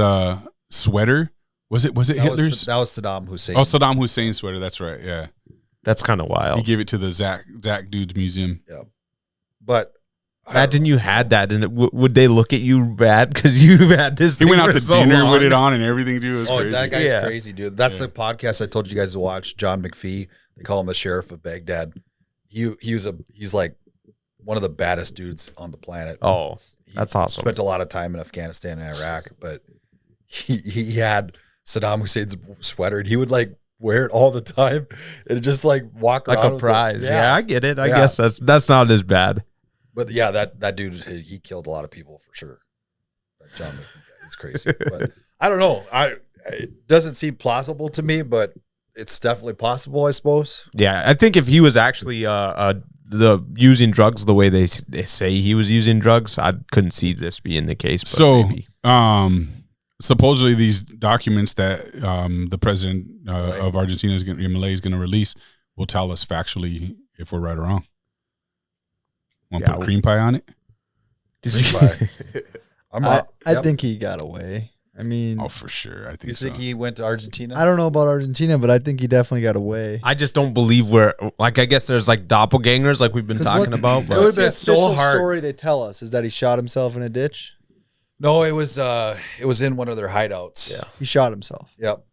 sweater? Was it Hitler's? That was Saddam Hussein. Oh, Saddam Hussein's sweater. That's right. Yeah. That's kind of wild. He gave it to the Zach dude's museum. Yeah. But imagine you had that, and would they look at you bad because you've had this? He went out to dinner with it on and everything, dude. It was crazy. That guy's crazy, dude. That's the podcast I told you guys to watch. John McPhee. They call him the sheriff of Baghdad. He's like one of the baddest dudes on the planet. Oh, that's awesome. Spent a lot of time in Afghanistan and Iraq, but he had Saddam Hussein's sweater, and he would like wear it all the time and just like walk around like a prize. Yeah, I get it. I guess that's not as bad. But yeah, that dude, he killed a lot of people for sure. That John McPhee guy, he's crazy. But I don't know. It doesn't seem plausible to me, but it's definitely possible, I suppose. Yeah, I think if he was actually using drugs the way they say he was using drugs, I couldn't see this being the case. But so, maybe. Supposedly these documents that the president of Argentina Milei is going to release will tell us factually if we're right or wrong. Want to Yeah, put cream pie on it? I think he got away. I mean, Oh, for sure. I think You think so. he went to Argentina? I don't know about Argentina, but I think he definitely got away. I just don't believe I guess there's like doppelgangers like we've been 'Cause talking what- about. It But would What's be the so official hard. story they tell us is that he shot himself in a ditch. No, it was in one of their hideouts. Yeah. He shot himself. Yep.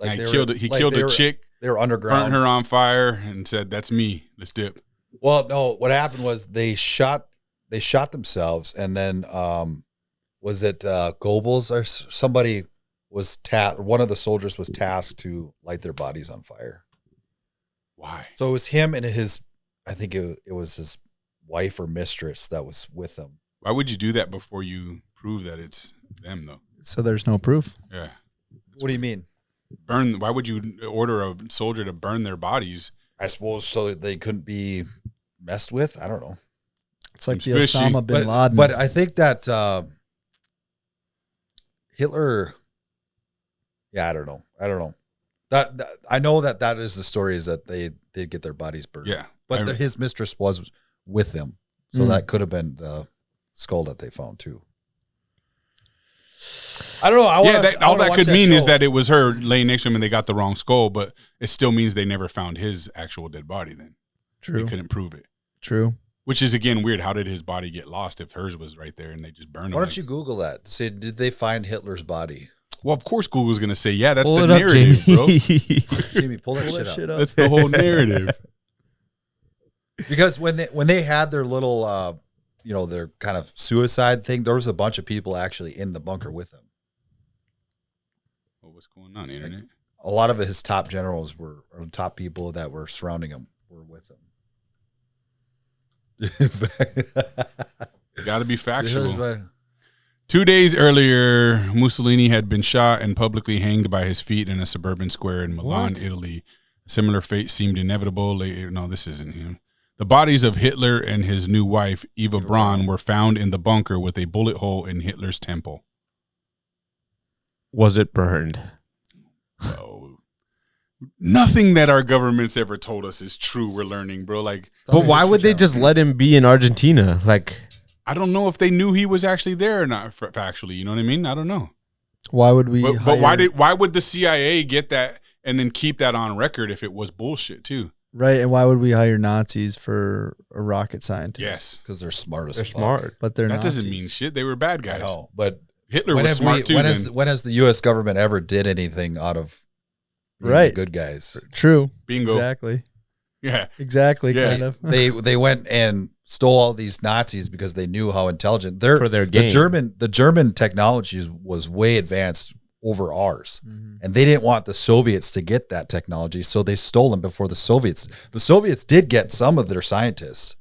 Yeah, they he were- killed they a were- chick, They were burnt underground. her on fire, and said, "That's me. Let's dip." Well, no, what happened was they shot themselves, and then was it Goebbels or somebody was one of the soldiers was tasked to light their bodies on fire. Why? So it was him and I think it was his wife or mistress that was with him. Why would you do that before you prove that it's them, though? So there's no proof. Yeah. What do you mean? Burn. Why would you order a soldier to burn their bodies? I suppose so that they couldn't be messed with. I don't know. It's like the Seems fishy. Osama bin Laden. But I think that Hitler. Yeah, I don't know. That I know that is the story, is that they did get their bodies burned. Yeah. But I- his mistress was with them, so that could have been the skull that they found too. I don't know. All that could mean is that it was her laying next to him and they got the wrong skull, but it still means they never found his actual dead body then. True. They couldn't prove it. True. Which is, again, weird. How did his body get lost if hers was right there and they just burned him? Why don't you Google that? Say, did they find Hitler's body? Well, of course Google's going to say, yeah, that's pull the it up, narrative, bro. Jamie, pull that Pull shit that up. shit up. That's the whole narrative. Because when they had their little, their kind of suicide thing, there was a bunch of people actually in the bunker with him. Well, what's going on, internet? A lot of his top generals or top people that were surrounding him were with him. Got to be factual. 2 days earlier, Mussolini had been shot and publicly hanged by his feet in a suburban square in Milan, Italy. A similar fate seemed inevitable. No, this isn't him. The bodies of Hitler and his new wife, Eva Braun, were found in the bunker with a bullet hole in Hitler's temple. Was it burned? So, nothing that our government's ever told us is true, we're learning, bro. Like, But why would they just let him be in Argentina? Like, I don't know if they knew he was actually there or not, factually. You know what I mean? I don't know. Why would we? But why would the CIA get that and then keep that on record if it was bullshit too? Right, and why would we hire Nazis for a rocket scientist? Yes, because they're smart as they're fuck. smart. But they're that Nazis. doesn't mean shit. They were bad I guys. know, but Hitler was smart too. When has the U.S. government ever did anything out of being Right. good guys? True. Bingo. Exactly. Yeah. Exactly. Yeah. Kind of. They went and stole all these Nazis because they knew how intelligent For their game. The German technology was way advanced over ours, Mhm. and they didn't want the Soviets to get that technology, so they stole them before the Soviets. The Soviets did get some of their scientists.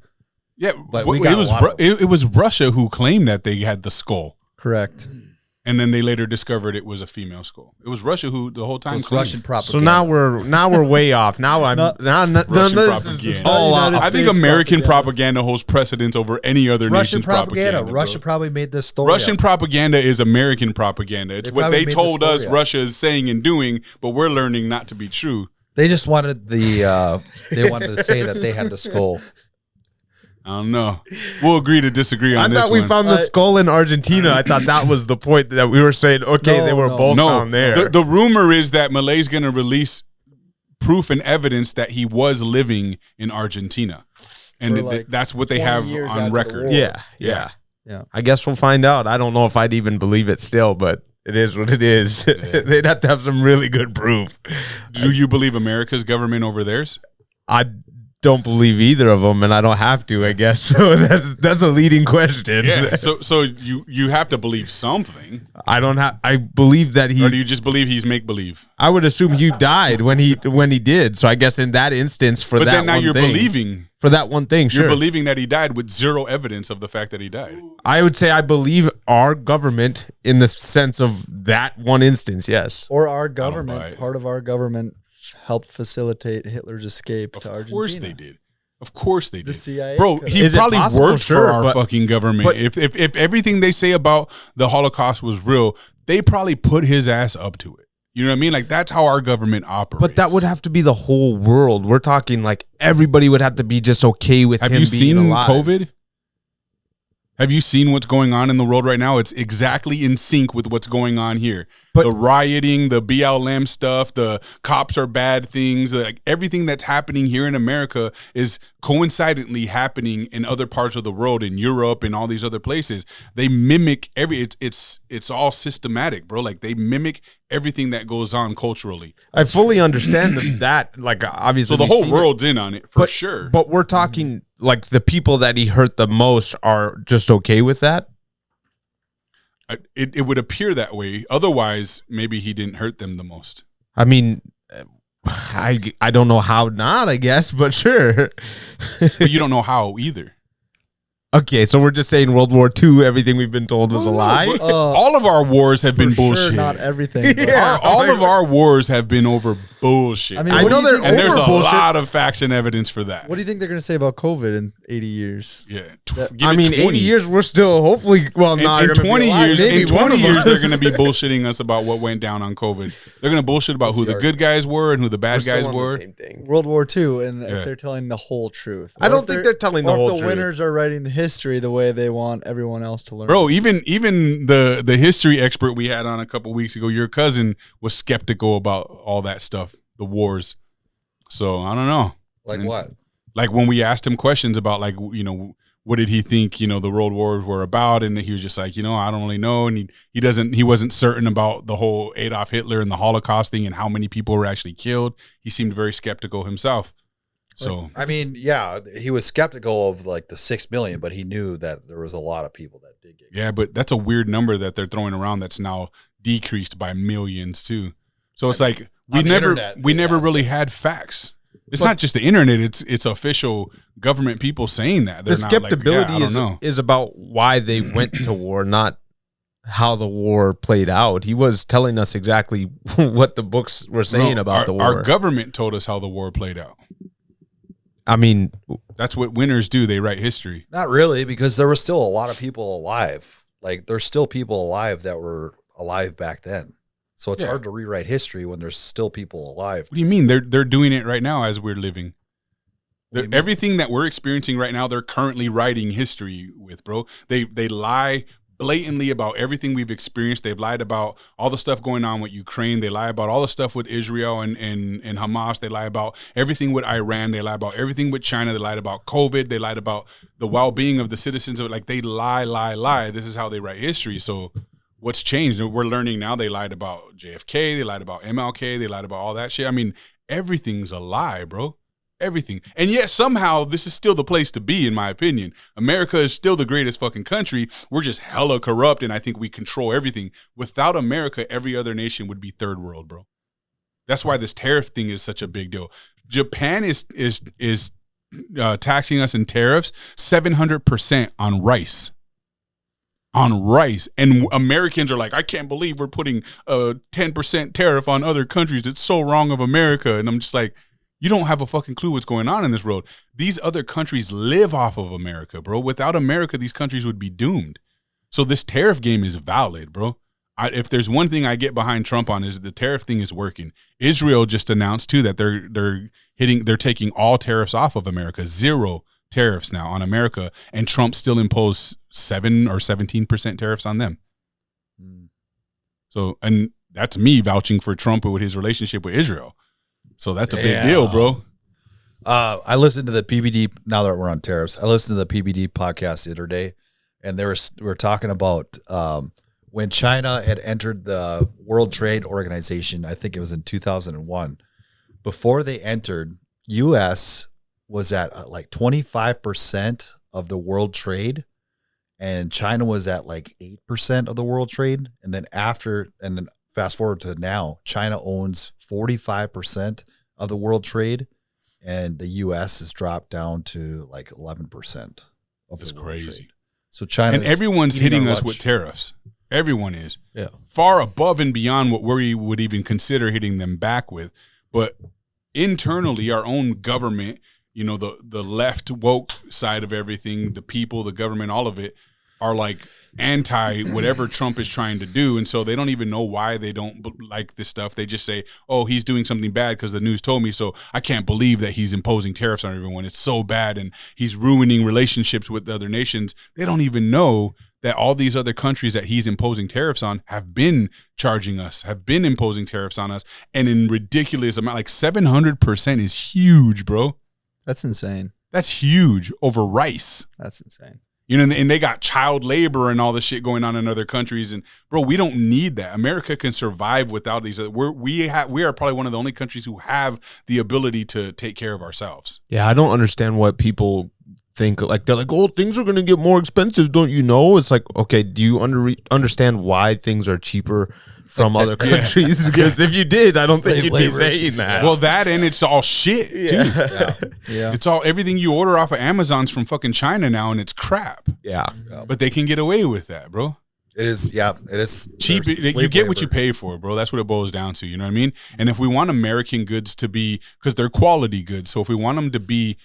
Yeah, But we got a lot of them. it was Russia who claimed that they had the skull, Correct. and then they later discovered it was a female skull. It was Russia who the whole So time it's claimed Russian it. propaganda. So now we're way off. Now I'm No. Russian this propaganda. is all off. I think States American propaganda. propaganda holds precedence over any other It's Russian nation's propaganda. bro. Russia probably made this story. Russian up. propaganda is American propaganda. It's They what probably they made the told us story up. Russia is saying and doing, but we're learning not to be true. They just wanted they wanted to say that they had the skull. I don't know. We'll agree to disagree I on this thought we one. found the skull in Argentina. I thought that was the point that we were saying. Okay, they were both found there. The rumor is that Malay's going to release proof and evidence that he was living in Argentina. And For like that's what they 20 have years after on the record. war. Yeah. Yeah. I guess we'll find out. I don't know if I'd even believe it still, but it is what it is. They'd have to have some really good proof. Do you believe America's government over theirs? I don't believe either of them, and I don't have to, I guess. So that's a leading question. Yeah. So you have to believe something. I believe that Or do you just believe he's make believe? I would assume he died when he did. So I guess in that instance, for But that then now one you're thing, believing. for that one thing, sure. You're believing that he died with zero evidence of the fact that he died. I would say I believe our government in the sense of that one instance. Yes. Or our buy government, it. part of our government helped facilitate Hitler's escape to Argentina. Of course they did. Of course they did. The CIA Bro, could. he Is it probably possible? worked Sure, for our but- fucking government. but- if everything they say about the Holocaust was real, they probably put his ass up to it. You know what I mean? Like, that's how our government operates. But that would have to be the whole world. We're talking like everybody would have to be just okay with him being alive. Have you seen COVID? Have you seen what's going on in the world right now? It's exactly in sync with what's going on here. But the rioting, the BLM stuff, the cops are bad things, like everything that's happening here in America is coincidentally happening in other parts of the world, in Europe and all these other places. They mimic it's all systematic, bro. Like, they mimic everything that goes on culturally. I fully understand that. Like, obviously, so the whole world's in on it for sure. But we're talking like the people that he hurt the most are just okay with that. It would appear that way. Otherwise, maybe he didn't hurt them the most. I mean, I don't know how not, I guess, but sure. But you don't know how either. Okay, so we're just saying World War II, everything we've been told was a lie? All of our wars have been bullshit. Sure, not everything. All of our wars have been over bullshit. I mean, I know there's a lot of facts and evidence for that. What do you think they're going to say about COVID in 80 years? Yeah. I mean, 80 years, we're still hopefully, well, not in 20 years, maybe in 20 years, they're going to be bullshitting us about what went down on COVID. They're going to bullshit about who the good guys were and who the bad guys were. World War II, and if they're telling the whole truth. I don't think they're telling the whole truth. Or if the winners are writing the history the way they want everyone else to learn. Bro, even the history expert we had on a couple weeks ago, your cousin was skeptical about all that stuff, the wars. So I don't know. Like what? Like when we asked him questions about, like, you know, what did he think, you know, the world wars were about, and he was just like, you know, I don't really know, and he wasn't certain about the whole Adolf Hitler and the Holocaust thing and how many people were actually killed. He seemed very skeptical himself. So I mean, yeah, he was skeptical of like the 6 million, but he knew that there was a lot of people that did get killed. Yeah, but that's a weird number that they're throwing around that's now decreased by millions too. So it's like we never really had facts. It's not just the internet; it's official government people saying that. They're the skeptibility not like, yeah, is about why they went to war, not how the war played out. He was telling us exactly what the books were saying about the war. Our government told us how the war played out. I mean, that's what winners do. They write history. Not really, because there were still a lot of people alive. Like, there's still people alive that were alive back then. So it's hard to rewrite history when there's still people alive. What do you mean? They're doing it right now as we're living. Everything that we're experiencing right now, they're currently writing history with, bro. They lie blatantly about everything we've experienced. They've lied about all the stuff going on with Ukraine. They lie about all the stuff with Israel and Hamas. They lie about everything with Iran. They lie about everything with China. They lied about COVID. They lied about the well-being of the citizens. Like, they lie. This is how they write history. So what's changed? We're learning now they lied about JFK. They lied about MLK. They lied about all that shit. I mean, everything's a lie, bro. Everything. And yet somehow this is still the place to be, in my opinion. America is still the greatest fucking country. We're just hella corrupt, and I think we control everything. Without America, every other nation would be third world, bro. That's why this tariff thing is such a big deal. Japan is taxing us in tariffs 700% on rice. On rice. And Americans are like, I can't believe we're putting a 10% tariff on other countries. It's so wrong of America. And I'm just like, you don't have a fucking clue what's going on in this world. These other countries live off of America, bro. Without America, these countries would be doomed. So this tariff game is valid, bro. If there's one thing I get behind Trump on, is the tariff thing is working. Israel just announced too that they're taking all tariffs off of America. 0 tariffs now on America, and Trump still imposed 7 or 17% tariffs on them. So, and that's me vouching for Trump with his relationship with Israel. So that's a big deal, bro. I listened to the PBD, now that we're on tariffs, I listened to the PBD podcast the other day, and we were talking about when China had entered the World Trade Organization. I think it was in 2001. Before they entered, U.S. was at like 25% of the world trade, and China was at like 8% of the world trade. And then fast forward to now, China owns 45% of the world trade, and the U.S. has dropped down to like 11% of the world trade. So China, and everyone's hitting us with tariffs. Everyone is far above and beyond what we would even consider hitting them back with. But internally, our own government, you know, the left woke side of everything, the people, the government, all of it, are like anti whatever Trump is trying to do, and so they don't even know why they don't like this stuff. They just say, oh, he's doing something bad because the news told me, so I can't believe that he's imposing tariffs on everyone. It's so bad, and he's ruining relationships with other nations. They don't even know that all these other countries that he's imposing tariffs on have been charging us, have been imposing tariffs on us, and in ridiculous amount, like 700% is huge, bro. That's insane. That's huge over rice. That's insane. You know, and they got child labor and all this shit going on in other countries. And bro, we don't need that. America can survive without these. We are probably one of the only countries who have the ability to take care of ourselves. Yeah, I don't understand what people think. Like, they're like, oh, things are going to get more expensive, don't you know? It's like, okay, do you understand why things are cheaper from other countries? Because if you did, I don't think you'd be saying that. Well, that and it's all shit, too. Yeah. It's all, everything you order off of Amazon's from fucking China now, and it's crap. Yeah. But they can get away with that, bro. It is, yeah, it is cheap. You get what you pay for, bro. That's what it boils down to. You know what I mean? And if we want American goods to be, because they're quality goods, so if we want them to be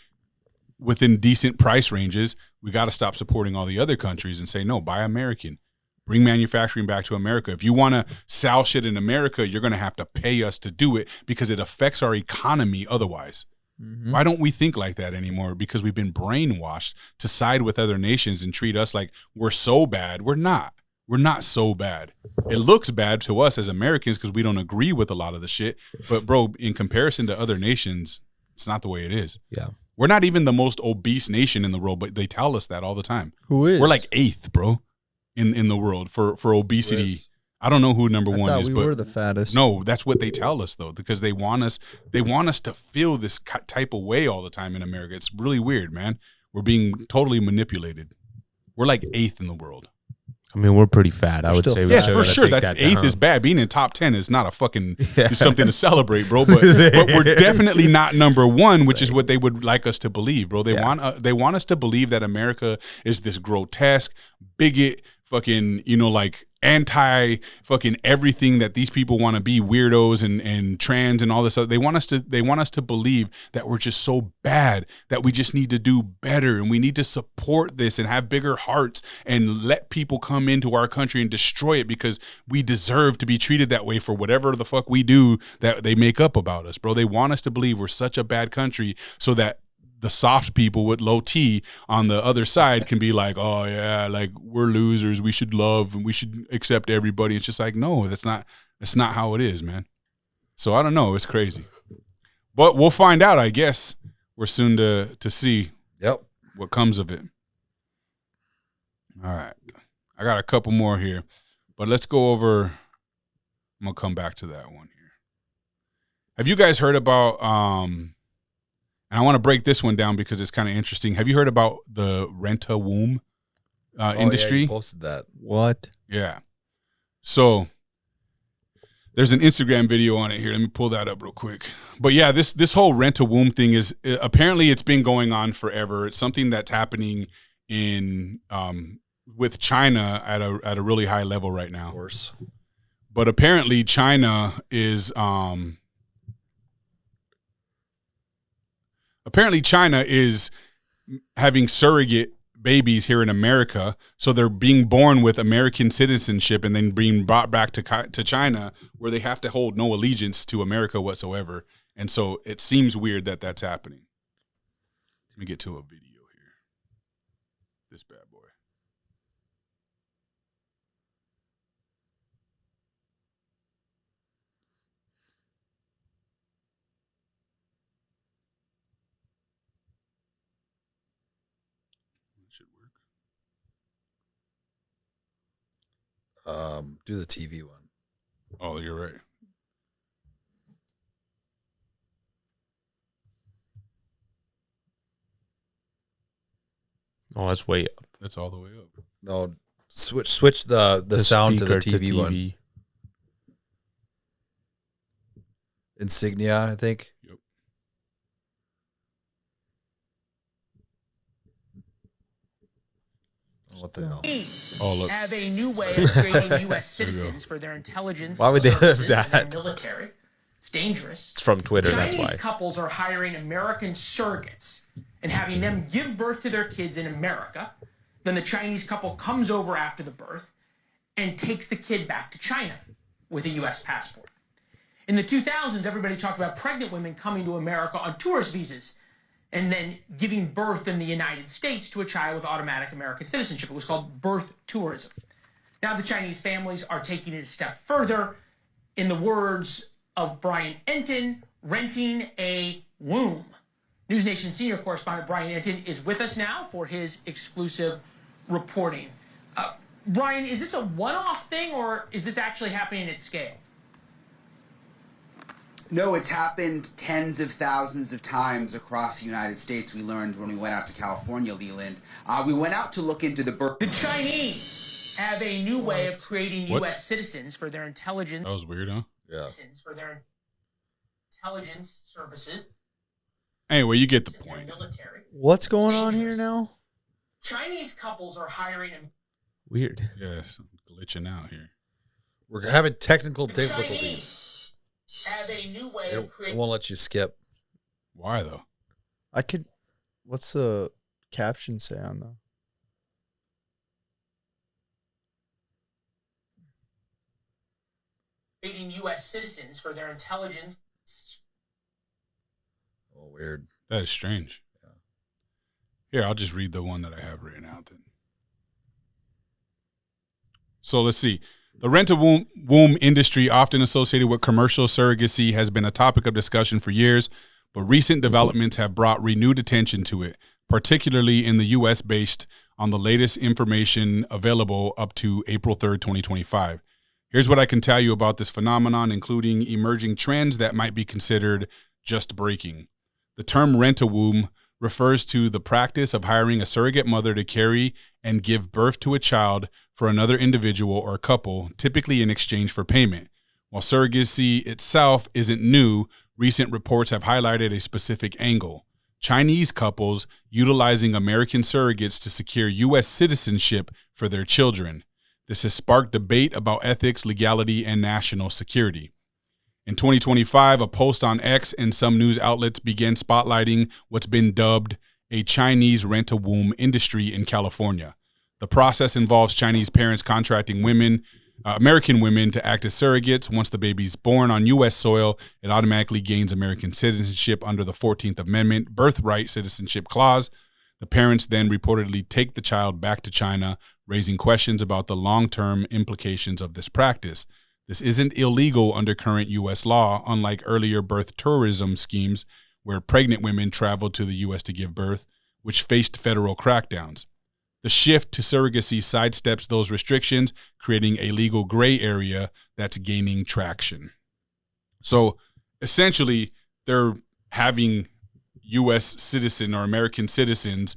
within decent price ranges, we got to stop supporting all the other countries and say, no, buy American. Bring manufacturing back to America. If you want to sell shit in America, you're going to have to pay us to do it because it affects our economy otherwise. Mm-hmm. Why don't we think like that anymore? Because we've been brainwashed to side with other nations and treat us like we're so bad. We're not. We're not so bad. It looks bad to us as Americans because we don't agree with a lot of the shit. But, bro, in comparison to other nations, it's not the way it is. Yeah. We're not even the most obese nation in the world, but they tell us that all the time. Who is? We're like 8th, bro, in the world for obesity. I don't know who number one is, but we were the fattest. No, that's what they tell us though, because they want us to feel this type of way all the time in America. It's really weird, man. We're being totally manipulated. We're like 8th in the world. I mean, we're pretty fat. I would say. Yes, for sure. That 8th is bad. Being in top 10 is not a fucking something to celebrate, bro. But we're definitely not number one, which is what they would like us to believe, bro. They want us to believe that America is this grotesque, bigot, fucking, like anti fucking everything that these people want to be, weirdos and trans and all this other. They want us to believe that we're just so bad that we just need to do better and we need to support this and have bigger hearts and let people come into our country and destroy it because we deserve to be treated that way for whatever the fuck we do that they make up about us, bro. They want us to believe we're such a bad country so that the soft people with low T on the other side can be like, oh yeah, like we're losers. We should love and we should accept everybody. It's just like, no, that's not how it is, man. So I don't know. It's crazy, but we'll find out. I guess we're soon to see what comes of it. All right. I got a couple more here, but let's go over. I'm going to come back to that one here. Have you guys heard about, and I want to break this one down because it's kind of interesting. Have you heard about the rent-a-womb industry? Yeah, you posted that. What? Yeah. So there's an Instagram video on it here. Let me pull that up real quick. But yeah, this whole rent-a-womb thing is apparently it's been going on forever. It's something that's happening in with China at a really high level right now. Of course. But apparently China is having surrogate babies here in America, so they're being born with American citizenship and then being brought back to China, where they have to hold no allegiance to America whatsoever. And so it seems weird that that's happening. Let me get to a video here. This bad boy. Should work. Do the TV one. Oh, you're right. Oh, that's way up. That's all the way up. No, switch the sound to the TV one. Insignia, I think. Yep. What the hell? Oh, look. Have a new way of creating U.S. citizens for their intelligence. Why would they have services and that? their military. It's dangerous. It's from Twitter, that's Chinese why. couples are hiring American surrogates and having them give birth to their kids in America, Then the Chinese couple comes over after the birth and takes the kid back to China with a U.S. passport. In the 2000s, everybody talked about pregnant women coming to America on tourist visas and then giving birth in the United States to a child with automatic American citizenship. It was called birth tourism. Now the Chinese families are taking it a step further. In the words of Brian Enton, renting a womb. News Nation senior correspondent Brian Enton is with us now for his exclusive reporting. Brian, is this a one-off thing, or is this actually happening at scale? No, it's happened tens of thousands of times across the United States. We learned when we went out to California, Leland. We went out to look into the birth. The Chinese have a new way of creating U.S. citizens for their intelligence. That was weird, huh? Yeah. For their intelligence services. Anyway, you get the point. Military. What's going on here now? Chinese couples are hiring. Weird. Yes, glitching out here. We're having technical difficulties. Have a new way It of creating. won't let you skip. Why though? I could. What's the caption say on the? Creating U.S. citizens for their intelligence. Oh, weird. That is strange. Yeah. Here, I'll just read the one that I have written out then. So let's see. The rent-a-womb industry, often associated with commercial surrogacy, has been a topic of discussion for years, but recent developments have brought renewed attention to it, particularly in the U.S. based on the latest information available up to April 3rd, 2025. Here's what I can tell you about this phenomenon, including emerging trends that might be considered just breaking. The term rent-a-womb refers to the practice of hiring a surrogate mother to carry and give birth to a child for another individual or couple, typically in exchange for payment. While surrogacy itself isn't new, recent reports have highlighted a specific angle: Chinese couples utilizing American surrogates to secure U.S. citizenship for their children. This has sparked debate about ethics, legality, and national security. In 2025, a post on X and some news outlets began spotlighting what's been dubbed a Chinese rent-a-womb industry in California. The process involves Chinese parents contracting American women to act as surrogates. Once the baby's born on U.S. soil, it automatically gains American citizenship under the 14th Amendment birthright citizenship clause. The parents then reportedly take the child back to China, raising questions about the long-term implications of this practice. This isn't illegal under current U.S. law, unlike earlier birth tourism schemes where pregnant women traveled to the U.S. to give birth, which faced federal crackdowns. The shift to surrogacy sidesteps those restrictions, creating a legal gray area that's gaining traction. So essentially, they're having U.S. citizen or American citizens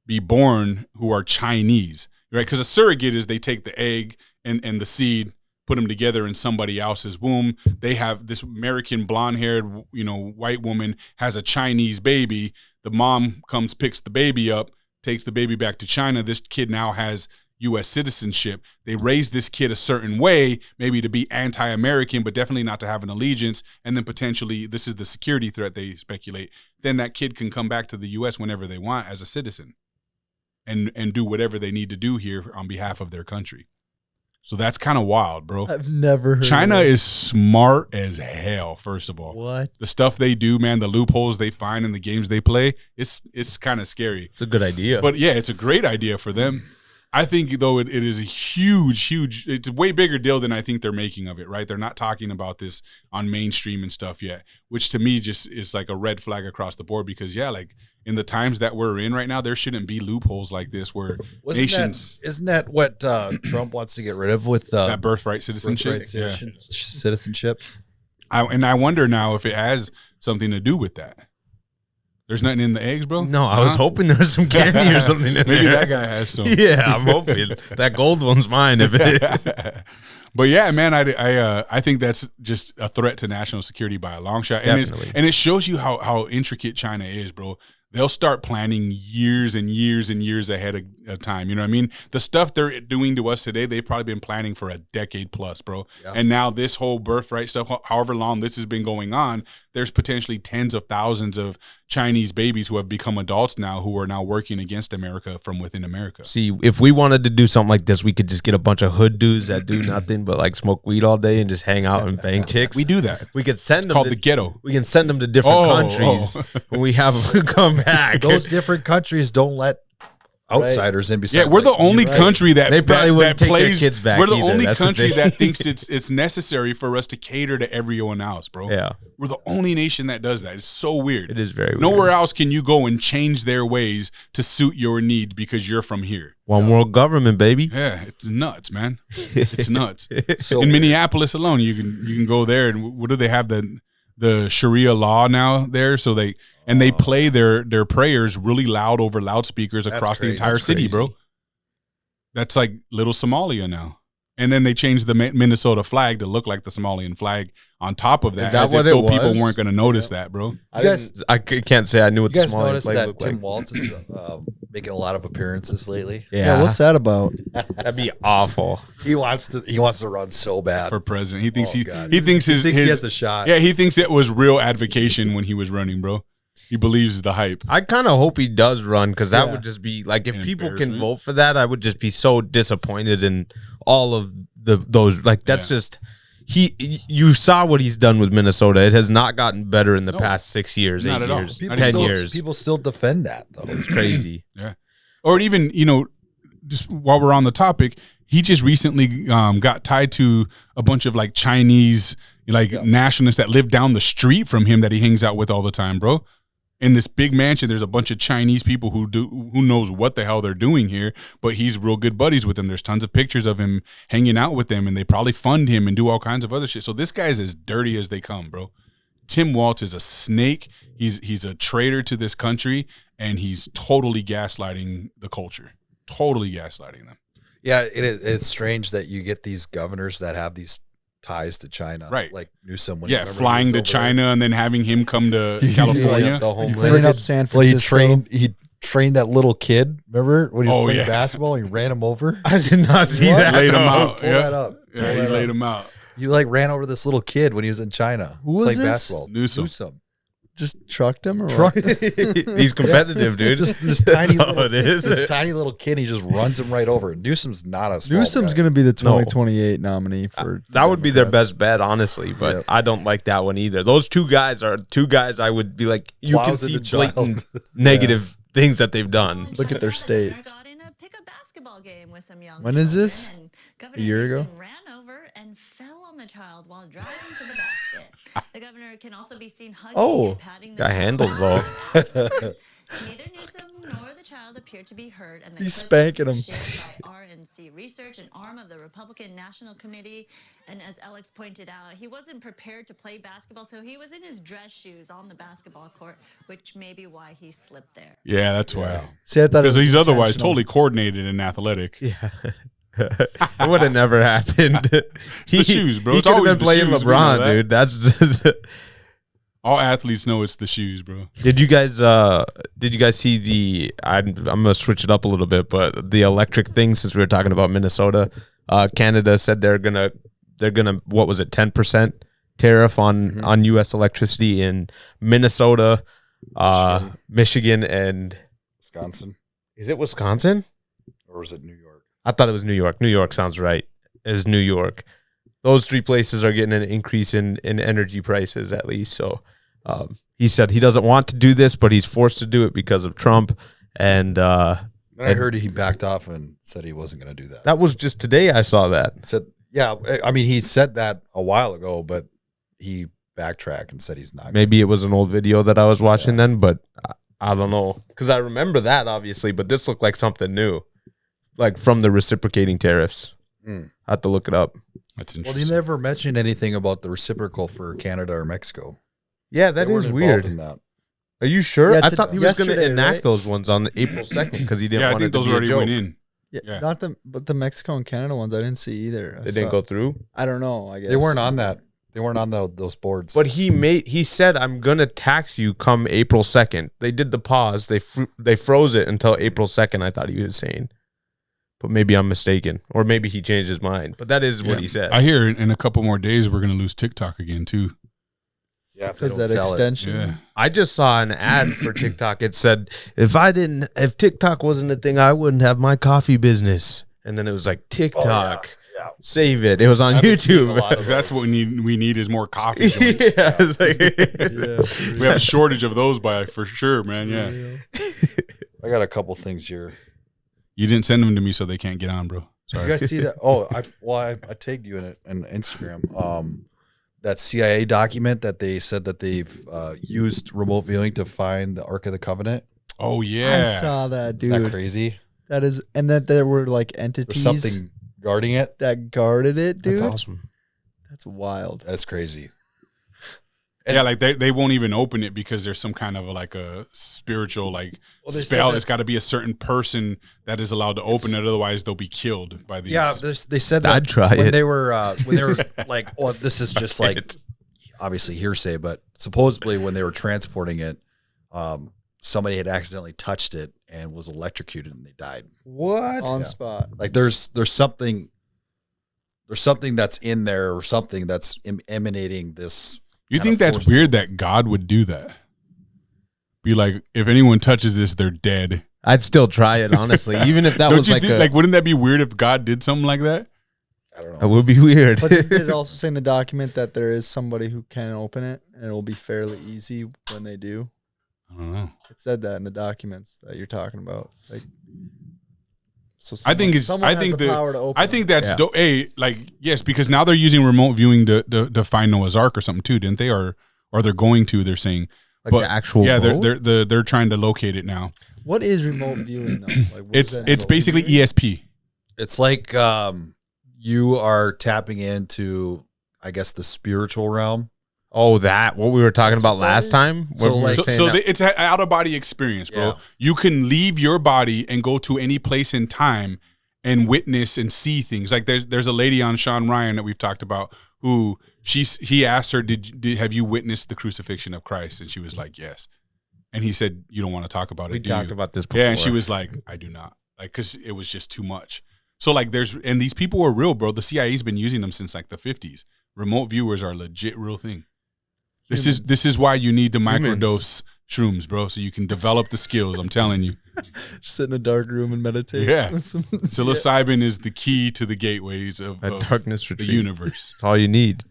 be born who are Chinese, right? Because a surrogate is they take the egg and the seed, put them together in somebody else's womb. They have this American blonde-haired, white woman has a Chinese baby. The mom comes, picks the baby up, takes the baby back to China. This kid now has U.S. citizenship. They raise this kid a certain way, maybe to be anti-American, but definitely not to have an allegiance. And then potentially, this is the security threat they speculate, then that kid can come back to the U.S. whenever they want as a citizen and do whatever they need to do here on behalf of their country. So that's kind of wild, bro. I've never heard China of it. is smart as hell, first of all. What? The stuff they do, man, the loopholes they find in the games they play, it's kind of scary. It's a good idea. But yeah, it's a great idea for them. I think, though, it is a huge, it's a way bigger deal than I think they're making of it, right? They're not talking about this on mainstream and stuff yet, which to me just is like a red flag across the board because, yeah, like in the times that we're in right now, there shouldn't be loopholes like this where nations. Isn't that what Trump wants to get rid of with that birthright citizenship? Citizenship. I wonder now if it has something to do with that. There's nothing in the eggs, bro? No, I was hoping there was some candy or something in there. Maybe that guy has some. Yeah, I'm hoping. That gold one's mine if it is. But yeah, man, I think that's just a threat to national security by a long shot. Definitely. And it shows you how intricate China is, bro. They'll start planning years and years and years ahead of time. You know what I mean? The stuff they're doing to us today, they've probably been planning for a decade plus, bro. Yeah. And now this whole birthright stuff, however long this has been going on, there's potentially tens of thousands of Chinese babies who have become adults now who are now working against America from within America. See, if we wanted to do something like this, we could just get a bunch of hood dudes that do nothing but like smoke weed all day and just hang out and bang chicks. We do that. We could send them Called the ghetto. We can send them to different countries when we have them come back. Those different countries don't let outsiders in. Besides, we're the only country that they probably wouldn't take plays. Their kids back. We're the either. only That's country the that thinks it's necessary for us to cater to everyone else, bro. Yeah, we're the only nation that does that. It's so weird. It is very weird. Nowhere else can you go and change their ways to suit your needs because you're from here. One world government, baby. Yeah, it's nuts, man. It's nuts. So in Minneapolis alone, you can go there and what do they have the Sharia law now there? So they play their prayers really loud over loudspeakers across the entire city, bro. That's like little Somalia now. And then they changed the Minnesota flag to look like the Somalian flag on top of that. As if though people weren't going to notice that, bro. I can't say I knew what the Somalian noticed flag that looked Tim like. Waltz is making a lot of appearances lately. Yeah, what's that about? That'd be awful. He wants to run so bad For president. He thinks Oh, he God. thinks he has a shot. Yeah, he thinks it was real advocation when he was running, bro. He believes the hype. I kind of hope he does run because that would just be like if An people can embarrassment. vote for that, I would just be so disappointed in all of those. Like that's just you saw what he's done with Minnesota. It has not gotten better in the past 6 years, Not 8 at all. years, People 10 still, years. People still defend that though. It's crazy. Yeah. Or even, just while we're on the topic, he just recently got tied to a bunch of like Chinese nationalists that live down the street from him that he hangs out with all the time, bro. In this big mansion, there's a bunch of Chinese people who knows what the hell they're doing here, but he's real good buddies with them. There's tons of pictures of him hanging out with them, and they probably fund him and do all kinds of other shit. So this guy's as dirty as they come, bro. Tim Walz is a snake. He's a traitor to this country, and he's totally gaslighting the culture. Totally gaslighting them. Yeah, it's strange that you get these governors that have these ties to China, Right? Like Newsom, Flying to China and then having him come to California. Filling up San Francisco. He trained that little kid. Remember when he was playing yeah. basketball? He ran him over. I did not see that. Laid him out. Pull that up. Yeah, he laid him out. You ran over this little kid when he was in China. Who was playing this? basketball. Newsom. Just trucked him or He's competitive, dude. Just this tiny That's all little, it is. this tiny little kid. He just runs him right over. Newsom's not a small Newsom's guy. going to be the 2028 nominee for That would be their Democrats. best bet, honestly, but Yep. I don't like that one either. Those two guys are two guys I would be like, you can Plows see into child. blatant negative things that they've done. Look at their state. Got in a pickup basketball game with some young When is this? children, and Governor A year ago? Newsom ran over and fell on the child while driving to the basket. The governor can also be seen hugging and patting the Got child. handles though. Neither Newsom nor the child appear to be hurt, and the He's clip spanking was him. shared by RNC Research, an arm of the Republican National Committee. And as Alex pointed out, he wasn't prepared to play basketball, so he was in his dress shoes on the basketball court, which may be why he slipped there. Yeah, that's why. See, I thought it Because was he's otherwise intentional. totally coordinated and athletic. Yeah. It would have never happened. the shoes, bro. He It's could have always been the playing shoes. We know LeBron, that. dude. That's. All athletes know it's the shoes, bro. Did you guys see the? I'm gonna switch it up a little bit, but the electric thing. Since we were talking about Minnesota, Canada said they're gonna what was it 10% tariff on U.S. electricity in Minnesota, Michigan, and Wisconsin, is it Wisconsin? or was it New York? I thought it was New York. New York sounds right. It is New York. Those three places are getting an increase in energy prices at least. So he said he doesn't want to do this, but he's forced to do it because of Trump. And I heard he backed off and said he wasn't going to do that. that was just today I saw that. Said, yeah, I mean, he said that a while ago, but he backtracked and said he's not. Maybe it was an old video that I was watching then, but I don't know. Because I remember that, obviously, but this looked like something new. Like from the reciprocating tariffs. I have to look it up. That's Well, interesting. he never mentioned anything about the reciprocal for Canada or Mexico. Yeah, that They is weren't weird. involved in that. Are you sure? Yeah, I thought he was going to yesterday, enact right? those ones on April 2nd because he didn't Yeah, I want think it to those be a already joke. went in. Yeah, Yeah. not but the Mexico and Canada ones I didn't see either. They didn't go through? I don't know. I guess They weren't on that. They weren't on those boards. But he said, I'm going to tax you come April 2nd. They did the pause. They froze it until April 2nd, I thought he was saying. But maybe I'm mistaken. Or maybe he changed his mind. But that is what he said. I hear in a couple more days we're going to lose TikTok again, too. Yeah, because that extension. Yeah. I just saw an ad for TikTok. It said, if TikTok wasn't a thing, I wouldn't have my coffee business. And then it was like, TikTok, save it. It was on YouTube. That's what we need is more coffee joints. Yeah, it's like, We have a shortage of those for sure, man. Yeah. I got a couple things here. You didn't send them to me, so they can't get on, bro. Sorry. You guys see that? Oh, I tagged you in it on Instagram. That CIA document that they said that they've used remote viewing to find the Ark of the Covenant. Oh yeah, I saw that, dude. Isn't that crazy? That is, and that there were like entities There's something guarding it. that guarded it, dude. that's awesome. That's wild. That's crazy. yeah. Like they won't even open it because there's some kind of like a spiritual like Well, they spell. said It's got to be a certain person that is allowed to open it. Otherwise, they'll be killed by these. Yeah, they said that I'd try when it. they were like, oh, this is just like obviously hearsay, but supposedly when they were transporting it, somebody had accidentally touched it and was electrocuted and they died. What? On spot. Like there's something that's in there or something that's emanating this. You kind think of that's force. weird that God would do that? Be like, if anyone touches this, they're dead. I'd still try it, honestly. Even if that Don't was you like think, like, wouldn't that be weird if God did something like that? I don't know. that would be weird. But did it also say in the document that there is somebody who can open it and it will be fairly easy when they do? I don't know. It said that in the documents that you're talking about. Like, so I think it's. someone I has think the power to open I think it. that's Yeah. hey, like yes, because now they're using remote viewing to find Noah's Ark or something too, didn't they? Or they're going to. They're saying, Like but the actual yeah, boat? they're trying to locate it now. What is remote viewing though? Like, what is that It's remote basically viewing? ESP. It's like you are tapping into, I guess, the spiritual realm. Oh, that what we were talking about last time. So, When we were like- saying So that- it's an out of body experience, bro. Yeah. You can leave your body and go to any place in time and witness and see things. Like there's a lady on Sean Ryan that we've talked about who he asked her, have you witnessed the crucifixion of Christ? And she was like, yes. And he said, you don't want to talk about it. we do talked you? about this before. Yeah, and she was like, I do not. Like, because it was just too much. So like and these people are real, bro. The CIA's been using them since like the 50s. Remote viewers are a legit real thing. This is why you need to microdose shrooms, bro, so you can develop the skills. I'm telling you. Just sit in a dark room and meditate. Yeah. with some- Psilocybin is the key to the gateways of darkness the retreat. universe. That's all you need.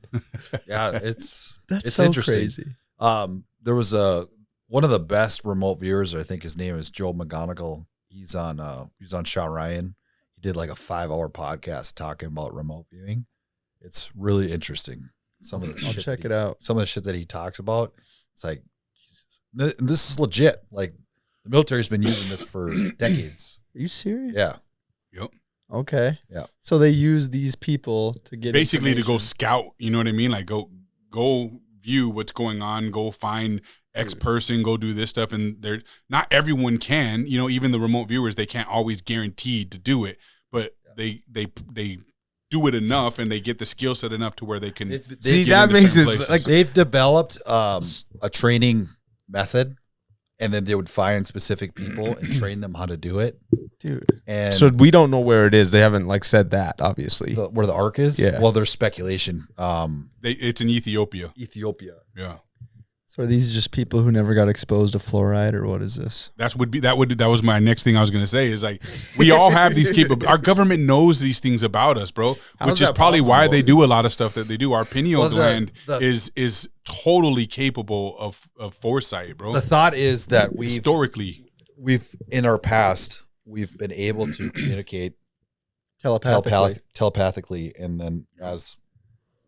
Yeah, it's That's it's so interesting. crazy. There was one of the best remote viewers. I think his name is Joe McGonigal. He's on Sean Ryan. He did like a 5-hour podcast talking about remote viewing. It's really interesting. Some of the I'll shit check that it out. Some of the shit that he talks about. It's like, Jesus. This is legit. Like the military's been using this for decades. Are you serious? Yeah. Yep. Okay. Yeah. So they use these people to get Basically to go information. scout, you know what I mean? Like go view what's going on, go find X person, go do this stuff. And they're not everyone can, you know, even the remote viewers, they can't always guarantee to do it, but they do it enough and they get the skill set enough to where they can See, get that into makes certain it places. like They've developed a training method, and then they would find specific people and train them how to do it. Dude. And so we don't know where it is. They haven't like said that, obviously. where the Ark is, Yeah. well, there's speculation. It's in Ethiopia. Ethiopia. Yeah. So are these just people who never got exposed to fluoride, or what is this? That was my next thing I was gonna say is like we all have these capabilities. Our government knows these things about us, bro. How Which is is that probably why possible? they do a lot of stuff that they do. Our pineal Well, gland the- is totally capable of foresight, bro. The thought is that Historically, we've in our past we've been able to communicate Telepathically. and then as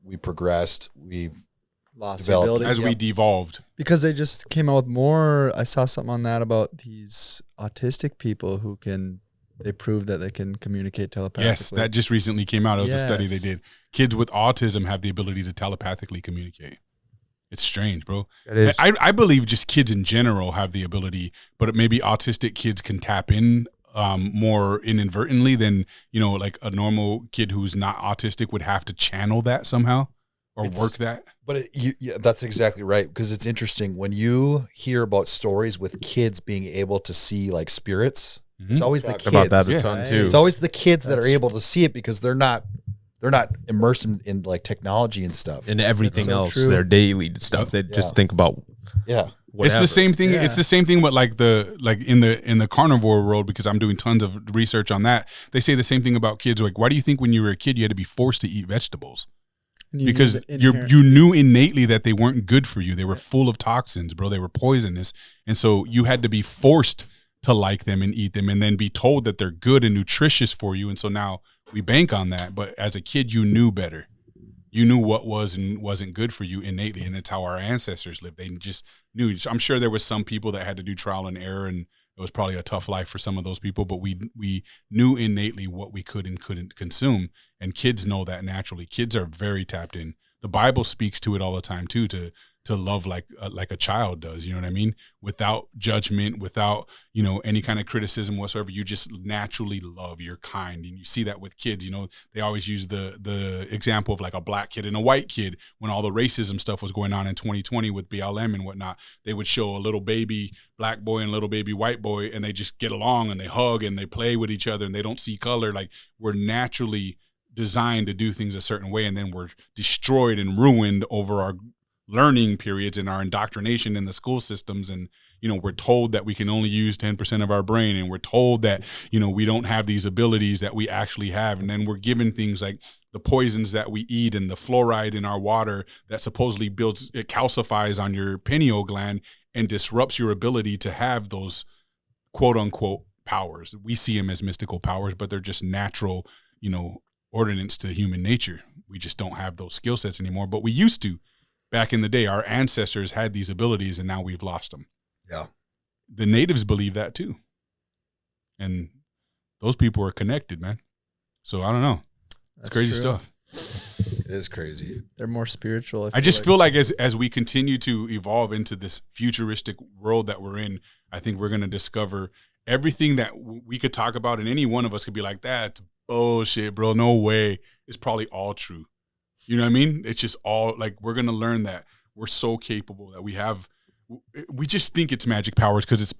we progressed, we've Lost developed- the ability. as we devolved. Because they just came out with more. I saw something on that about these autistic people who they proved that they can communicate telepathically. Yes, that just recently came out. It was a study they Yes. did. Kids with autism have the ability to telepathically communicate. It's strange, bro. It is. I believe just kids in general have the ability, but maybe autistic kids can tap in more inadvertently than, you know, like a normal kid who's not autistic would have to channel that somehow or work that. But that's exactly right, because it's interesting when you hear about stories with kids being able to see like spirits. It's always the Talked kids. about that a Yeah. ton too. It's always the kids that are That's- able to see it because they're not they're not immersed in like technology and stuff and everything so else, true. their daily stuff. They just think about whatever. It's the same thing. Yeah. It's the same thing, but like in the carnivore world, because I'm doing tons of research on that. They say the same thing about kids. Like, why do you think when you were a kid you had to be forced to eat vegetables? Because you knew innately that they weren't good for you. They were full of toxins, bro. They were poisonous, and so you had to be forced to like them and eat them, and then be told that they're good and nutritious for you. And so now we bank on that. But as a kid, you knew better. You knew what was and wasn't good for you innately, and it's how our ancestors lived. They just knew. I'm sure there was some people that had to do trial and error, and it was probably a tough life for some of those people, but we knew innately what we could and couldn't consume, and kids know that naturally. Kids are very tapped in. The Bible speaks to it all the time too, to love like a child does, you know what I mean? Without judgment, without, any kind of criticism whatsoever. You just naturally love, you're kind. And you see that with kids, they always use the example of like a black kid and a white kid when all the racism stuff was going on in 2020 with BLM and whatnot. They would show a little baby black boy and a little baby white boy, and they just get along and they hug and they play with each other and they don't see color. Like, we're naturally designed to do things a certain way, and then we're destroyed and ruined over our learning periods and our indoctrination in the school systems. And we're told that we can only use 10% of our brain, and we're told that we don't have these abilities that we actually have. And then we're given things like the poisons that we eat and the fluoride in our water that supposedly it calcifies on your pineal gland and disrupts your ability to have those quote unquote powers. We see them as mystical powers, but they're just natural ordinance to human nature. We just don't have those skill sets anymore, but we used to. Back in the day, our ancestors had these abilities, and now we've lost them. Yeah. The natives believe that too. And those people are connected, man. So I don't know. It's crazy stuff. It is crazy. They're more spiritual. I just feel like as we continue to evolve into this futuristic world that we're in, I think we're going to discover everything that we could talk about, and any one of us could be like, that's bullshit, bro. No way. It's probably all true. You know what I mean? It's just all like, we're going to learn that we're so capable that we just think it's magic powers because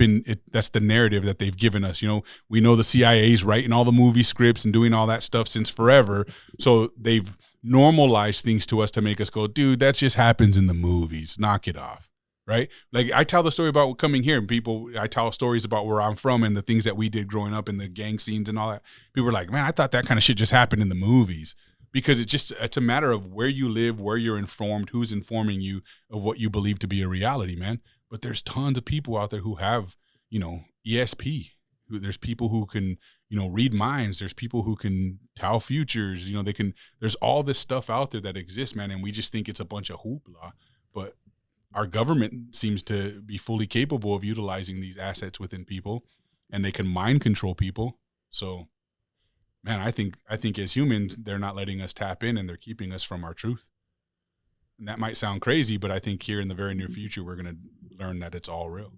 that's the narrative that they've given us. We know the CIA's writing all the movie scripts and doing all that stuff since forever. So they've normalized things to us to make us go, dude, that just happens in the movies. Knock it off. Right? Like, I tell the story about coming here, and I tell stories about where I'm from and the things that we did growing up in the gang scenes and all that. People are like, man, I thought that kind of shit just happened in the movies. Because it's a matter of where you live, where you're informed, who's informing you of what you believe to be a reality, man. But there's tons of people out there who have, ESP. There's people who can, read minds. There's people who can tell futures. There's all this stuff out there that exists, man. And we just think it's a bunch of hoopla. But our government seems to be fully capable of utilizing these assets within people, and they can mind control people. So, man, I think as humans, they're not letting us tap in, and they're keeping us from our truth. And that might sound crazy, but I think here in the very near future, we're going to learn that it's all real.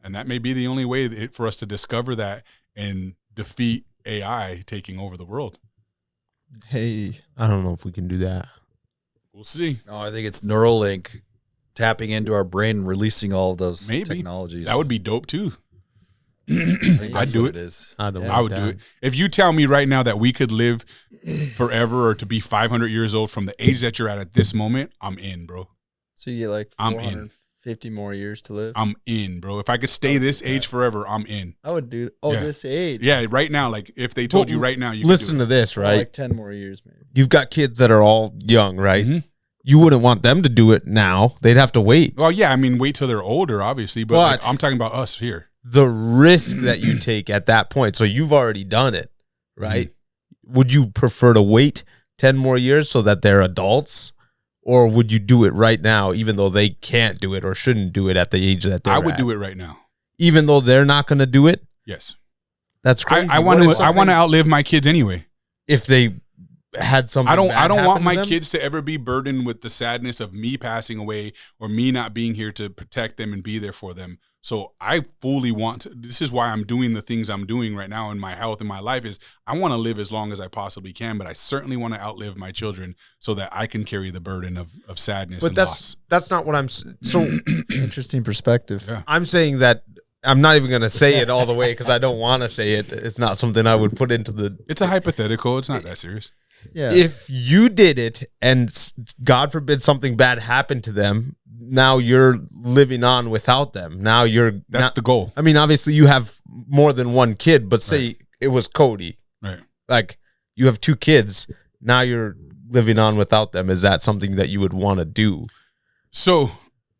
And that may be the only way for us to discover that and defeat AI taking over the world. Hey, I don't know if we can do that. We'll see. No, I think it's Neuralink tapping into our brain and releasing all of those technologies. That would be dope too. I'd do it. I would do it. If you tell me right now that we could live forever or to be 500 years old from the age that you're at this moment, I'm in, bro. So you get like 450 more years to live? I'm in, bro. If I could stay this age forever, I'm in. I would do this age. Yeah, right now, like if they told you right now, you listen could to this, right? Like 10 more years, maybe. You've got kids that are all young, right? Mm-hmm. You wouldn't want them to do it now. They'd have to wait. Well, yeah, I mean, wait till they're older, obviously, but like, I'm talking about us here. The risk that you take at that point. So you've already done it, right? Mm-hmm. Would you prefer to wait 10 more years so that they're adults? Or would you do it right now, even though they can't do it or shouldn't do it at the age that they're I would at? Do it right now. Even though they're not going to do it? Yes. That's crazy. I want to outlive my kids anyway. If they had something I don't want my them? kids to ever be burdened with the sadness of me passing away or me not being here to protect them and be there for them. So I fully want to, this is why I'm doing the things I'm doing right now in my health and my life, is I want to live as long as I possibly can, but I certainly want to outlive my children so that I can carry the burden of sadness and loss. That's not what I'm so interesting perspective. Yeah. I'm saying that I'm not even going to say it all the way because I don't want to say it. It's not something I would put into the. It's a hypothetical. It's not that serious. if you did it and God forbid something bad happened to them, now you're living on without them. Now that's the goal. I mean, obviously you have more than one kid, but say it was Cody. Right. Like you have 2 kids. Now you're living on without them. Is that something that you would want to do? So,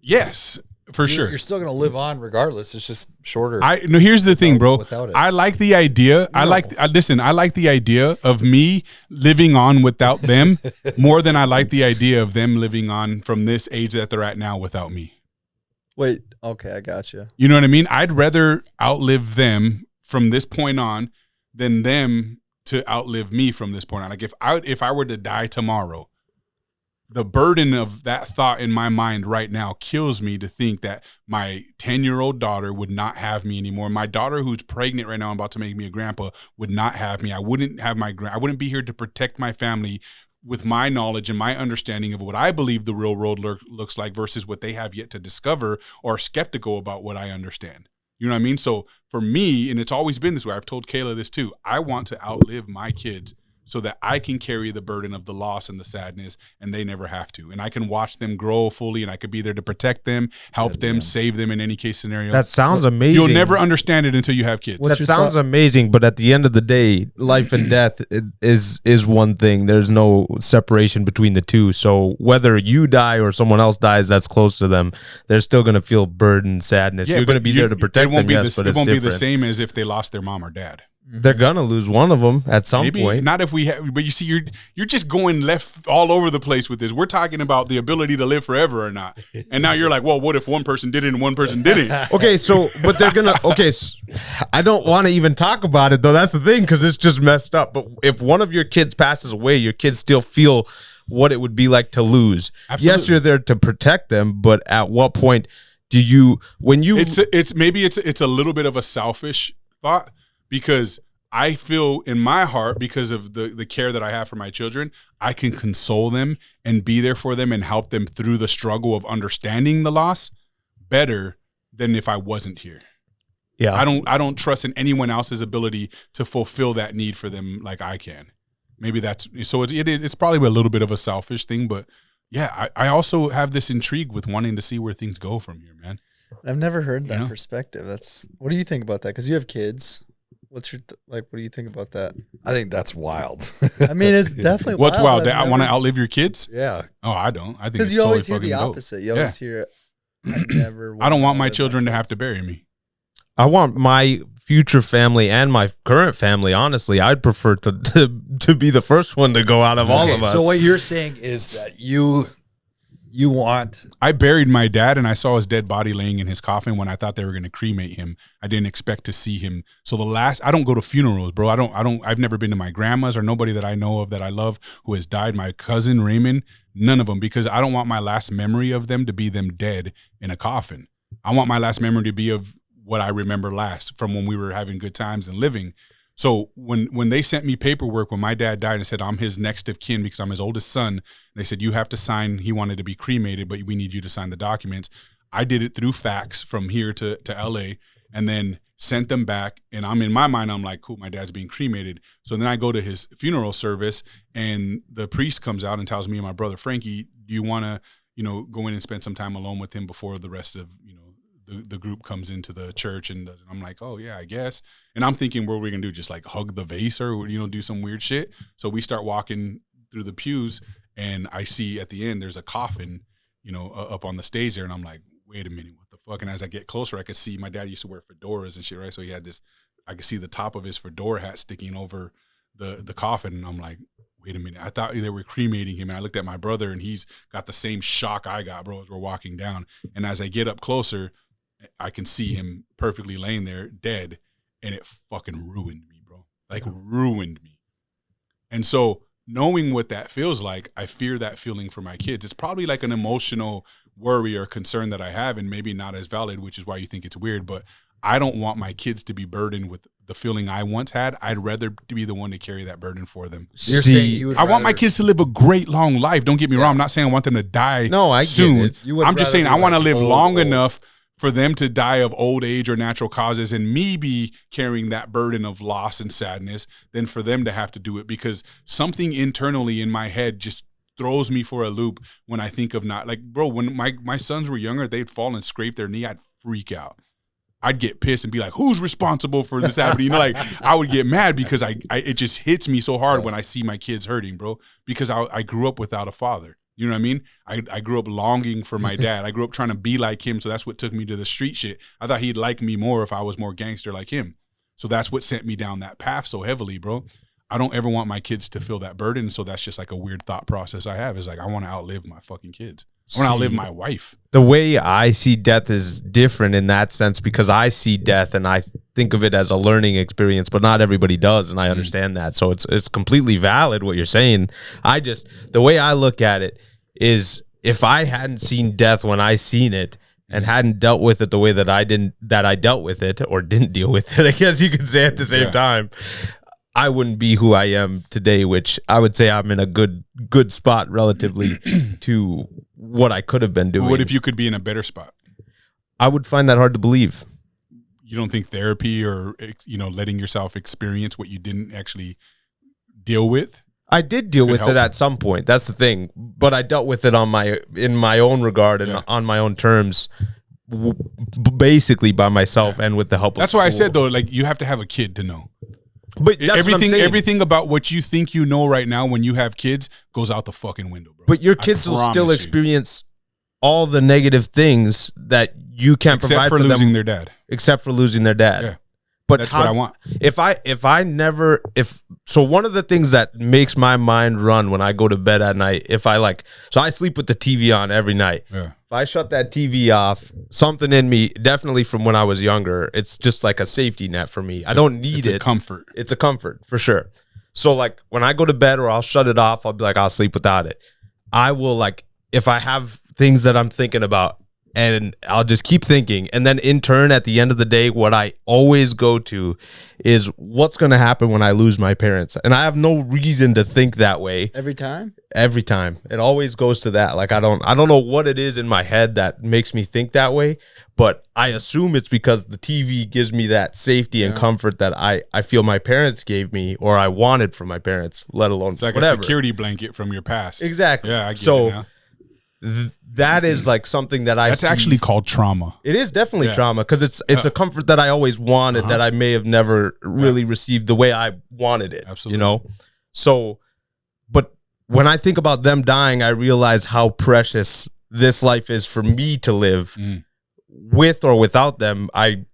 yes, for sure. You're still going to live on regardless. It's just shorter. No, here's the thing, bro. Without it. I like the idea. I like the idea of me living on without them more than I like the idea of them living on from this age that they're at now without me. Wait, okay, I got you. You know what I mean? I'd rather outlive them from this point on than them to outlive me from this point on. Like if I were to die tomorrow, the burden of that thought in my mind right now kills me to think that my 10-year-old daughter would not have me anymore. My daughter who's pregnant right now and about to make me a grandpa would not have me. I wouldn't have I wouldn't be here to protect my family with my knowledge and my understanding of what I believe the real world looks like versus what they have yet to discover or are skeptical about what I understand. You know what I mean? So for me, and it's always been this way, I've told Kayla this too, I want to outlive my kids so that I can carry the burden of the loss and the sadness and they never have to. And I can watch them grow fully and I could be there to protect them, help them, save them in any case scenario. That sounds amazing. You'll never understand it until you have kids. That sounds amazing, but at the end of the day, life and death is one thing. There's no separation between the two. So whether you die or someone else dies that's close to them, they're still going to feel burden, sadness. You're going to be there to protect them, yes, but it won't be the same as if they lost their mom or dad. They're gonna lose one of them at some point. Not if we have, but you see, you're just going left all over the place with this. We're talking about the ability to live forever or not, and now you're like, well, what if one person did it and one person didn't? Okay, so but they're gonna. Okay, so I don't want to even talk about it though. That's the thing because it's just messed up. But if one of your kids passes away, your kids still feel what it would be like to lose. Absolutely. Yes, you're there to protect them, but at what point do you when you? It's a little bit of a selfish thought. Because I feel in my heart, because of the care that I have for my children, I can console them and be there for them and help them through the struggle of understanding the loss better than if I wasn't here. Yeah. I don't trust in anyone else's ability to fulfill that need for them like I can. Maybe that's so it's probably a little bit of a selfish thing, but yeah, I also have this intrigue with wanting to see where things go from here, man. I've never heard that perspective. What do you think about that? Because you have kids. What's your what do you think about that? I think that's wild. I mean, it's definitely what's wild. I want to outlive your kids. Yeah. Oh, I don't. I think because you always hear the opposite. You always hear, I don't want my children to have to bury me. I want my future family and my current family. Honestly, I'd prefer to be the first one to go out of all of us. So what you're saying is that you want. I buried my dad and I saw his dead body laying in his coffin when I thought they were going to cremate him. I didn't expect to see him. So I don't go to funerals, bro. I've never been to my grandma's or nobody that I know of that I love who has died. My cousin Raymond, none of them, because I don't want my last memory of them to be them dead in a coffin. I want my last memory to be of what I remember last from when we were having good times and living. So when they sent me paperwork when my dad died and said I'm his next of kin because I'm his oldest son, they said you have to sign. He wanted to be cremated, but we need you to sign the documents. I did it through fax from here to LA and then sent them back. And in my mind, I'm like, cool, my dad's being cremated. So then I go to his funeral service and the priest comes out and tells me and my brother Frankie, do you want to, go in and spend some time alone with him before the rest of, the group comes into the church and does it. I'm like, oh yeah, I guess. And I'm thinking, what are we gonna do? Just like hug the vase or do some weird shit. So we start walking through the pews and I see at the end there's a coffin, up on the stage there, and I'm like, wait a minute, what the fuck? And as I get closer, I could see my dad used to wear fedoras and shit, right? So he had this. I could see the top of his fedora hat sticking over the coffin, and I'm like, wait a minute, I thought they were cremating him. And I looked at my brother, and he's got the same shock I got, bro, as we're walking down. And as I get up closer, I can see him perfectly laying there dead, and it fucking ruined me, bro. Like ruined me. And so knowing what that feels like, I fear that feeling for my kids. It's probably like an emotional worry or concern that I have, and maybe not as valid, which is why you think it's weird, but I don't want my kids to be burdened with the feeling I once had. I'd rather be the one to carry that burden for them. You're saying you would I want my kids to live a great long life. Don't get me wrong. I'm not saying I want them to die soon. I'm just saying I want to live long enough for them to die of old age or natural causes and me be carrying that burden of loss and sadness than for them to have to do it, because something internally in my head just throws me for a loop when I think of not, like, bro, when my sons were younger, they'd fall and scrape their knee, I'd freak out. I'd get pissed and be like, who's responsible for this happening? You know, like, I would get mad because it just hits me so hard when I see my kids hurting, bro, because I grew up without a father. You know what I mean? I grew up longing for my dad. I grew up trying to be like him, so that's what took me to the street shit. I thought he'd like me more if I was more gangster like him. So that's what sent me down that path so heavily, bro. I don't ever want my kids to feel that burden, so that's just like a weird thought process I have. Is like, I want to outlive my fucking kids. I want to outlive my wife. The way I see death is different in that sense, because I see death and I think of it as a learning experience, but not everybody does, and I understand that. So it's completely valid what you're saying. The way I look at it is, if I hadn't seen death when I seen it and hadn't dealt with it the way that I dealt with it, or didn't deal with it, I guess you could say at the same time, I wouldn't be who I am today, which I would say I'm in a good spot relatively to what I could have been doing. What if you could be in a better spot? I would find that hard to believe. You don't think therapy or, you know, letting yourself experience what you didn't actually deal with? I did deal with it at some point. That's the thing. But I dealt with it in my own regard and on my own terms, basically by myself and with the help of That's why I said, though, like, you have to have a kid to know. But that's everything about what you think you know right now when you have kids goes out the fucking window, bro. But your kids will still experience all the negative things that you can't provide for them. Except for losing their dad. Except for losing their dad. Yeah. But that's what I want. So one of the things that makes my mind run when I go to bed at night, so I sleep with the TV on every night. Yeah. If I shut that TV off, something in me, definitely from when I was younger, it's just like a safety net for me. I don't need it. It's a comfort. It's a comfort for sure. So like when I go to bed or I'll shut it off, I'll be like, I'll sleep without it. I will, like, if I have things that I'm thinking about, and I'll just keep thinking. And then in turn, at the end of the day, what I always go to is what's going to happen when I lose my parents. And I have no reason to think that way. Every time? Every time. It always goes to that. Like, I don't know what it is in my head that makes me think that way, but I assume it's because the TV gives me that safety and comfort that I feel my parents gave me, or I wanted from my parents, let alone it's like whatever. A security blanket from your past. Exactly. Yeah, I get it now. That is like something that that's actually called trauma. It is definitely trauma, because it's a comfort that I always wanted that I may have never really received the way I wanted it. Absolutely. You know? So, but when I think about them dying, I realize how precious this life is for me to live with or without them. I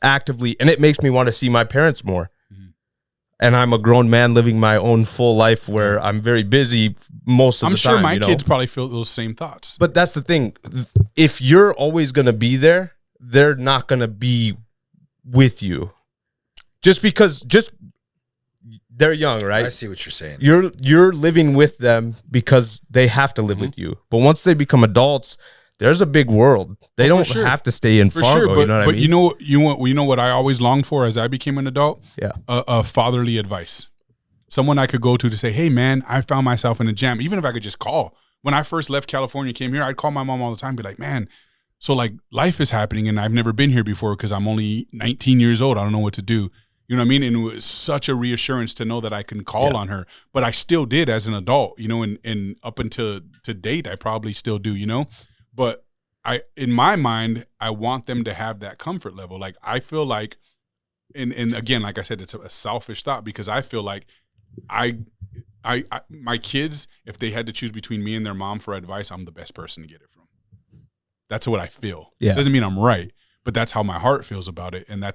actively, and it makes me want to see my parents more. And I'm a grown man living my own full life where I'm very busy most of the time. I'm sure my kids probably feel those same thoughts. But that's the thing. If you're always going to be there, they're not going to be with you. Just because they're young, right? I see what you're saying. You're living with them because they have to live with you. But once they become adults, there's a big world. They don't have to stay in Fargo. But, you know what I mean? you know what I always longed for as I became an adult? Yeah. A fatherly advice. Someone I could go to say, hey, man, I found myself in a jam. Even if I could just call. When I first left California, came here, I'd call my mom all the time and be like, man, so like life is happening and I've never been here before because I'm only 19 years old. I don't know what to do. You know what I mean? And it was such a reassurance to know that I can call on her. But I still did as an adult, you know, and up until to date, I probably still do, you know. But in my mind, I want them to have that comfort level. Like, I feel like, and again, like I said, it's a selfish thought, because I feel like my kids, if they had to choose between me and their mom for advice, I'm the best person to get it from. That's what I feel. Yeah. Doesn't mean I'm right, but that's how my heart feels about it. And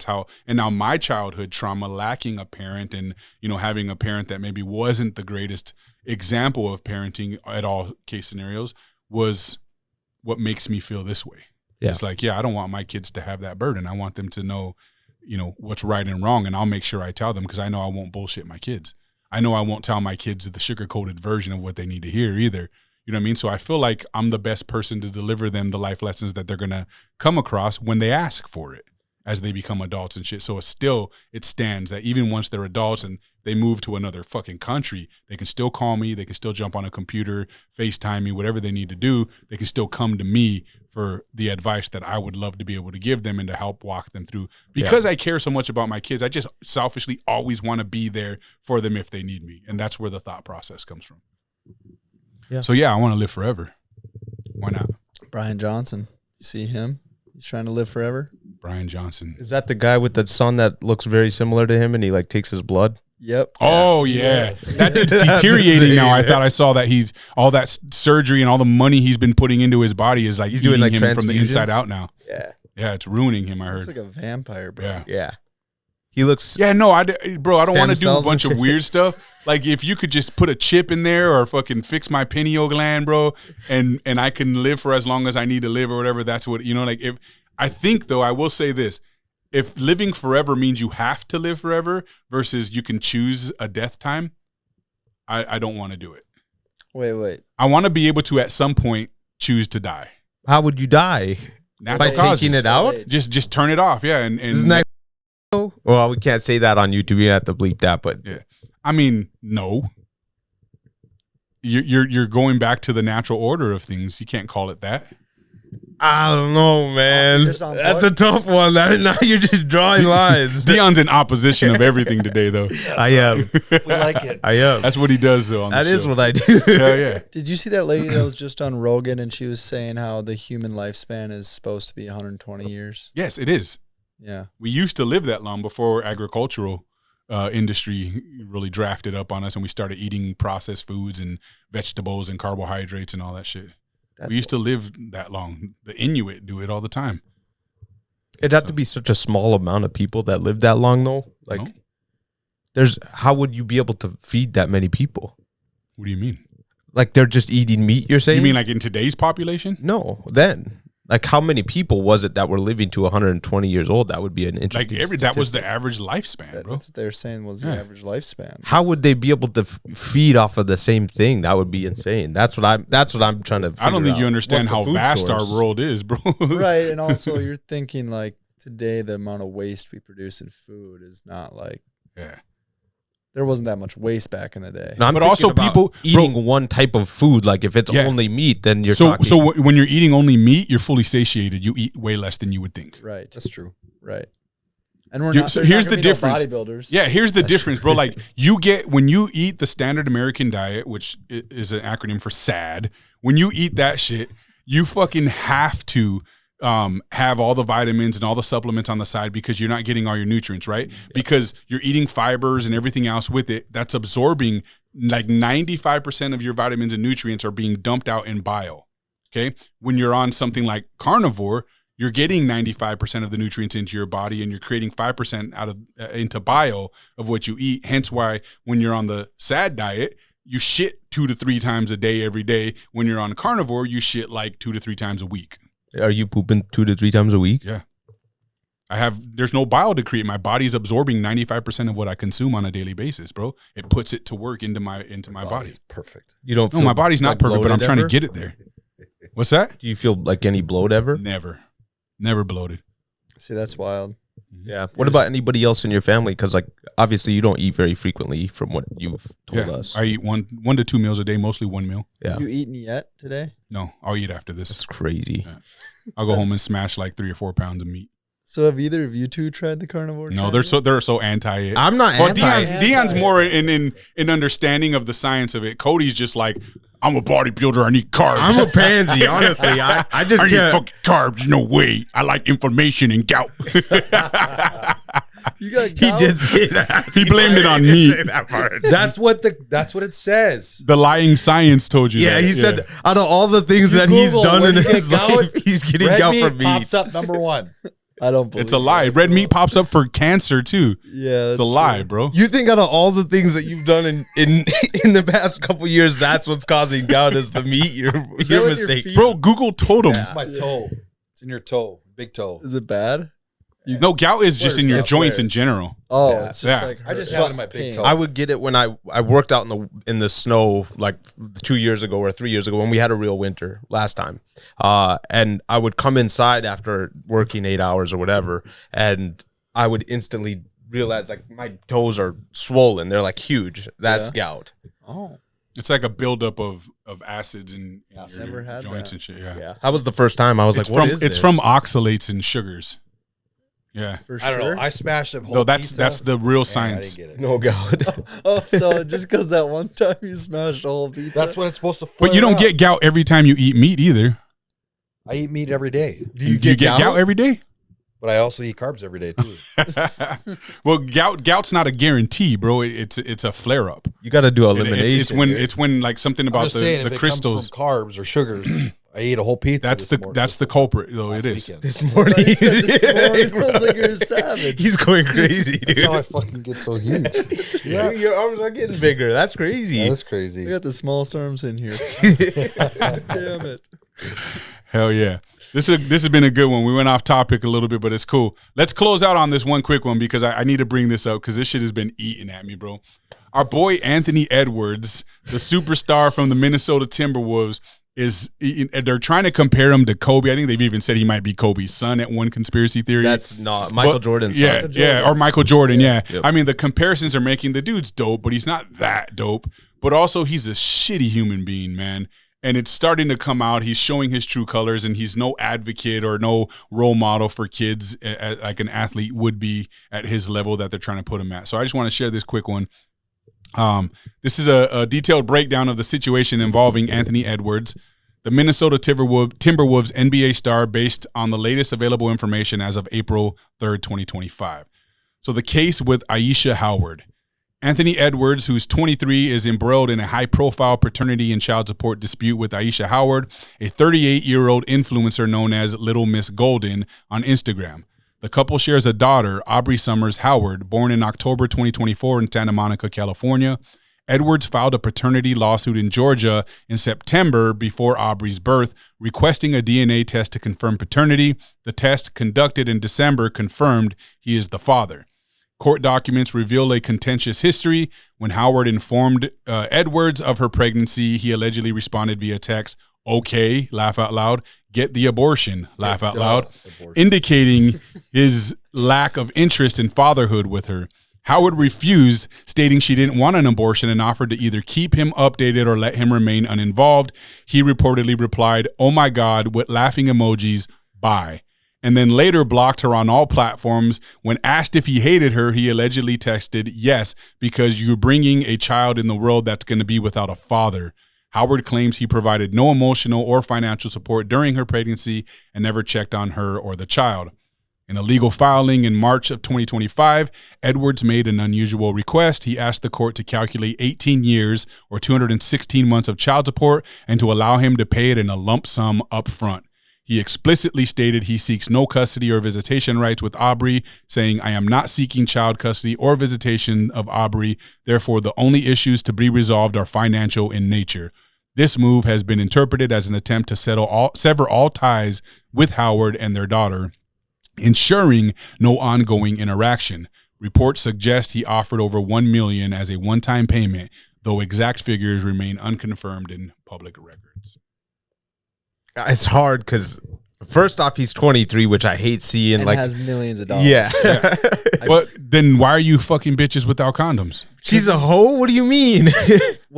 now my childhood trauma, lacking a parent and, you know, having a parent that maybe wasn't the greatest example of parenting at all case scenarios, was what makes me feel this way. Yeah. It's like, I don't want my kids to have that burden. I want them to know, you know, what's right and wrong. And I'll make sure I tell them, because I know I won't bullshit my kids. I know I won't tell my kids the sugar-coated version of what they need to hear either. You know what I mean? So I feel like I'm the best person to deliver them the life lessons that they're going to come across when they ask for it. as they become adults and shit. So it stands that even once they're adults and they move to another fucking country, they can still call me. They can still jump on a computer, FaceTime me, whatever they need to do. They can still come to me for the advice that I would love to be able to give them and to help walk them through. Because I care so much about my kids, I just selfishly always want to be there for them if they need me. And that's where the thought process comes from. Yeah. So I want to live forever. Why not? Brian Johnson. You see him? He's trying to live forever. Brian Johnson. Is that the guy with the son that looks very similar to him and he like takes his blood? Yep. Oh yeah. That dude's deteriorating now. I thought I saw that he's all that surgery and all the money he's been putting into his body is like he's doing like him from the inside out now. Yeah. Yeah, it's ruining him, I heard. Looks like a vampire, bro. Yeah. He looks. Yeah, no, bro, I don't want to do a bunch of weird stuff. Like if you could just put a chip in there or fucking fix my pineal gland, bro, and I can live for as long as I need to live or whatever. That's what like. If I think though, I will say this: if living forever means you have to live forever versus you can choose a death time, I don't want to do it. Wait. I want to be able to at some point choose to die. How would you die? Natural By causes. taking it out? Just turn it off. Yeah, and Isn't that? Well, we can't say that on YouTube. You have to bleep that, but yeah. I mean, no. You're going back to the natural order of things. You can't call it that. I don't know, man. That's a tough one. Now you're just drawing lines. Dion's in opposition of everything today, though. I am. We like it. I am. That's what he does, though. That is what I do. Yeah. Did you see that lady that was just on Rogan and she was saying how the human lifespan is supposed to be 120 years? Yes, it is. Yeah. We used to live that long before agricultural industry really drafted up on us and we started eating processed foods and vegetables and carbohydrates and all that shit. We used to live that long. The Inuit do it all the time. It'd have to be such a small amount of people that live that long, though. Like, how would you be able to feed that many people? What do you mean? Like, they're just eating meat, you're saying? You mean like in today's population? No, then. Like, how many people was it that were living to 120 years old? That would be an interesting that was the average lifespan, bro. That's what they were saying was the average lifespan. How would they be able to feed off of the same thing? That would be insane. That's what I'm trying to figure I don't think out. you understand how vast source? our world is, bro. Right, and also you're thinking like today the amount of waste we produce in food is not like there wasn't that much waste back in the day. No, but also people eating one type of food. Like if it's only meat, then you're talking. So when you're eating only meat, you're fully satiated. You eat way less than you would think. Right, that's true. Right, and we're not. So here's the difference. Bodybuilders. Yeah, here's the difference, bro. Like when you eat the standard American diet, which is an acronym for SAD. When you eat that shit, you fucking have to have all the vitamins and all the supplements on the side because you're not getting all your nutrients, right? Yeah. Because you're eating fibers and everything else with it that's absorbing like 95% of your vitamins and nutrients are being dumped out in bile. Okay. When you're on something like carnivore, you're getting 95% of the nutrients into your body and you're creating 5% into bile of what you eat. Hence why when you're on the SAD diet, you shit 2 to 3 times a day every day. When you're on carnivore, you shit like 2 to 3 times a week. Are you pooping 2 to 3 times a week? Yeah. There's no bile to create. My body's absorbing 95% of what I consume on a daily basis, bro. It puts it to work into my body. It's perfect. You don't No, my body's not perfect, but I'm trying to get it there. What's that? Do you feel like any bloat ever? Never bloated. See, that's wild. Yeah. What about anybody else in your family? Because like obviously you don't eat very frequently from what you've told us. I eat one to 2 meals a day, mostly 1 meal. Yeah. You eaten yet today? No, I'll eat after this. That's crazy. Yeah. I'll go home and smash like 3 or 4 pounds of meat. So have either of you two tried the carnivore? No, they're so anti it. I'm not well, anti. Dion's more in understanding of the science of it. Cody's just like, I'm a bodybuilder. I need carbs. I'm a pansy, honestly. I just need fucking carbs. No way. I like inflammation and gout. You got gout? He did say that. He blamed it on me. That's what it says. The lying science told you. Yeah, that. he said out of all the things that he's done in his life, he's getting gout from meat. Pops up number 1. I don't believe it's a lie. Red meat pops up for cancer too. Yeah, it's a lie, bro. You think out of all the things that you've done in the past couple years, that's what's causing gout is the meat? You're mistake, bro. Google told him. It's my toe. It's in your toe, big toe. Is it bad? No, gout is just in your joints in general. Oh, Yeah. it's just like I just have it in my big toe. I would get it when I worked out in the snow like 2 years ago or 3 years ago when we had a real winter last time. And I would come inside after working 8 hours or whatever, and I would instantly realize like my toes are swollen. They're like huge. That's gout. Oh. It's like a buildup of acids in your never had joints that. and shit. Yeah. That was the first time I was It's like, what from is it's this? from oxalates and sugars. Yeah. For I don't sure. know. I smashed a whole No, that's pizza. the real and I science. didn't get it. No gout. Oh, so just because that one time you smashed a whole pizza. That's when it's supposed to flare But you don't up. get gout every time you eat meat either. I eat meat every day, Do You get gout every day? but I also eat carbs every day too. Well, gout's not a guarantee, bro. It's a flare up. You got to do elimination. It's when like something I'm about just saying, the if crystals. it comes from carbs or sugars, I ate a whole pizza. That's the culprit though. It is. weekend. this morning. You said this morning, I was like, you're a savage. He's going crazy, dude. That's how I fucking get so huge. Yeah. Your arms are getting bigger. That's crazy. That's crazy. We got the smallest arms in here. Damn it. Hell yeah. This has been a good one. We went off topic a little bit, but it's cool. Let's close out on this one quick one because I need to bring this up because this shit has been eating at me, bro. Our boy Anthony Edwards, the superstar from the Minnesota Timberwolves, they're trying to compare him to Kobe. I think they've even said he might be Kobe's son at one conspiracy theory. That's not Michael Jordan's son. Yeah, yeah, or Michael Jordan, yeah. Yep. I mean, the comparisons are making the dude's dope, but he's not that dope. But also, he's a shitty human being, man. And it's starting to come out. He's showing his true colors, and he's no advocate or no role model for kids like an athlete would be at his level that they're trying to put him at. So I just want to share this quick one. This is a detailed breakdown of the situation involving Anthony Edwards, the Minnesota Timberwolves NBA star, based on the latest available information as of April 3rd, 2025. So the case with Aisha Howard. Anthony Edwards, who's 23, is embroiled in a high-profile paternity and child support dispute with Aisha Howard, a 38-year-old influencer known as Little Miss Golden on Instagram. The couple shares a daughter, Aubrey Summers Howard, born in October 2024 in Santa Monica, California. Edwards filed a paternity lawsuit in Georgia in September before Aubrey's birth, requesting a DNA test to confirm paternity. The test, conducted in December, confirmed he is the father. Court documents reveal a contentious history. When Howard informed Edwards of her pregnancy, he allegedly responded via text, "Okay," laugh out loud, "get the abortion," laugh out loud, indicating his lack of interest in fatherhood with her. Howard refused, stating she didn't want an abortion and offered to either keep him updated or let him remain uninvolved. He reportedly replied, "Oh my God," with laughing emojis, "bye." And then later blocked her on all platforms. When asked if he hated her, he allegedly texted, "Yes, because you're bringing a child in the world that's going to be without a father." Howard claims he provided no emotional or financial support during her pregnancy and never checked on her or the child. In a legal filing in March of 2025, Edwards made an unusual request. He asked the court to calculate 18 years or 216 months of child support and to allow him to pay it in a lump sum up front. He explicitly stated he seeks no custody or visitation rights with Aubrey, saying, "I am not seeking child custody or visitation of Aubrey. Therefore, the only issues to be resolved are financial in nature." This move has been interpreted as an attempt to sever all ties with Howard and their daughter, ensuring no ongoing interaction. Reports suggest he offered over $1 million as a one-time payment, though exact figures remain unconfirmed in public records. It's hard because first off, he's 23, which I hate seeing. And like has millions of dollars. Yeah. But then why are you fucking bitches without condoms? She's a hoe? What do you mean?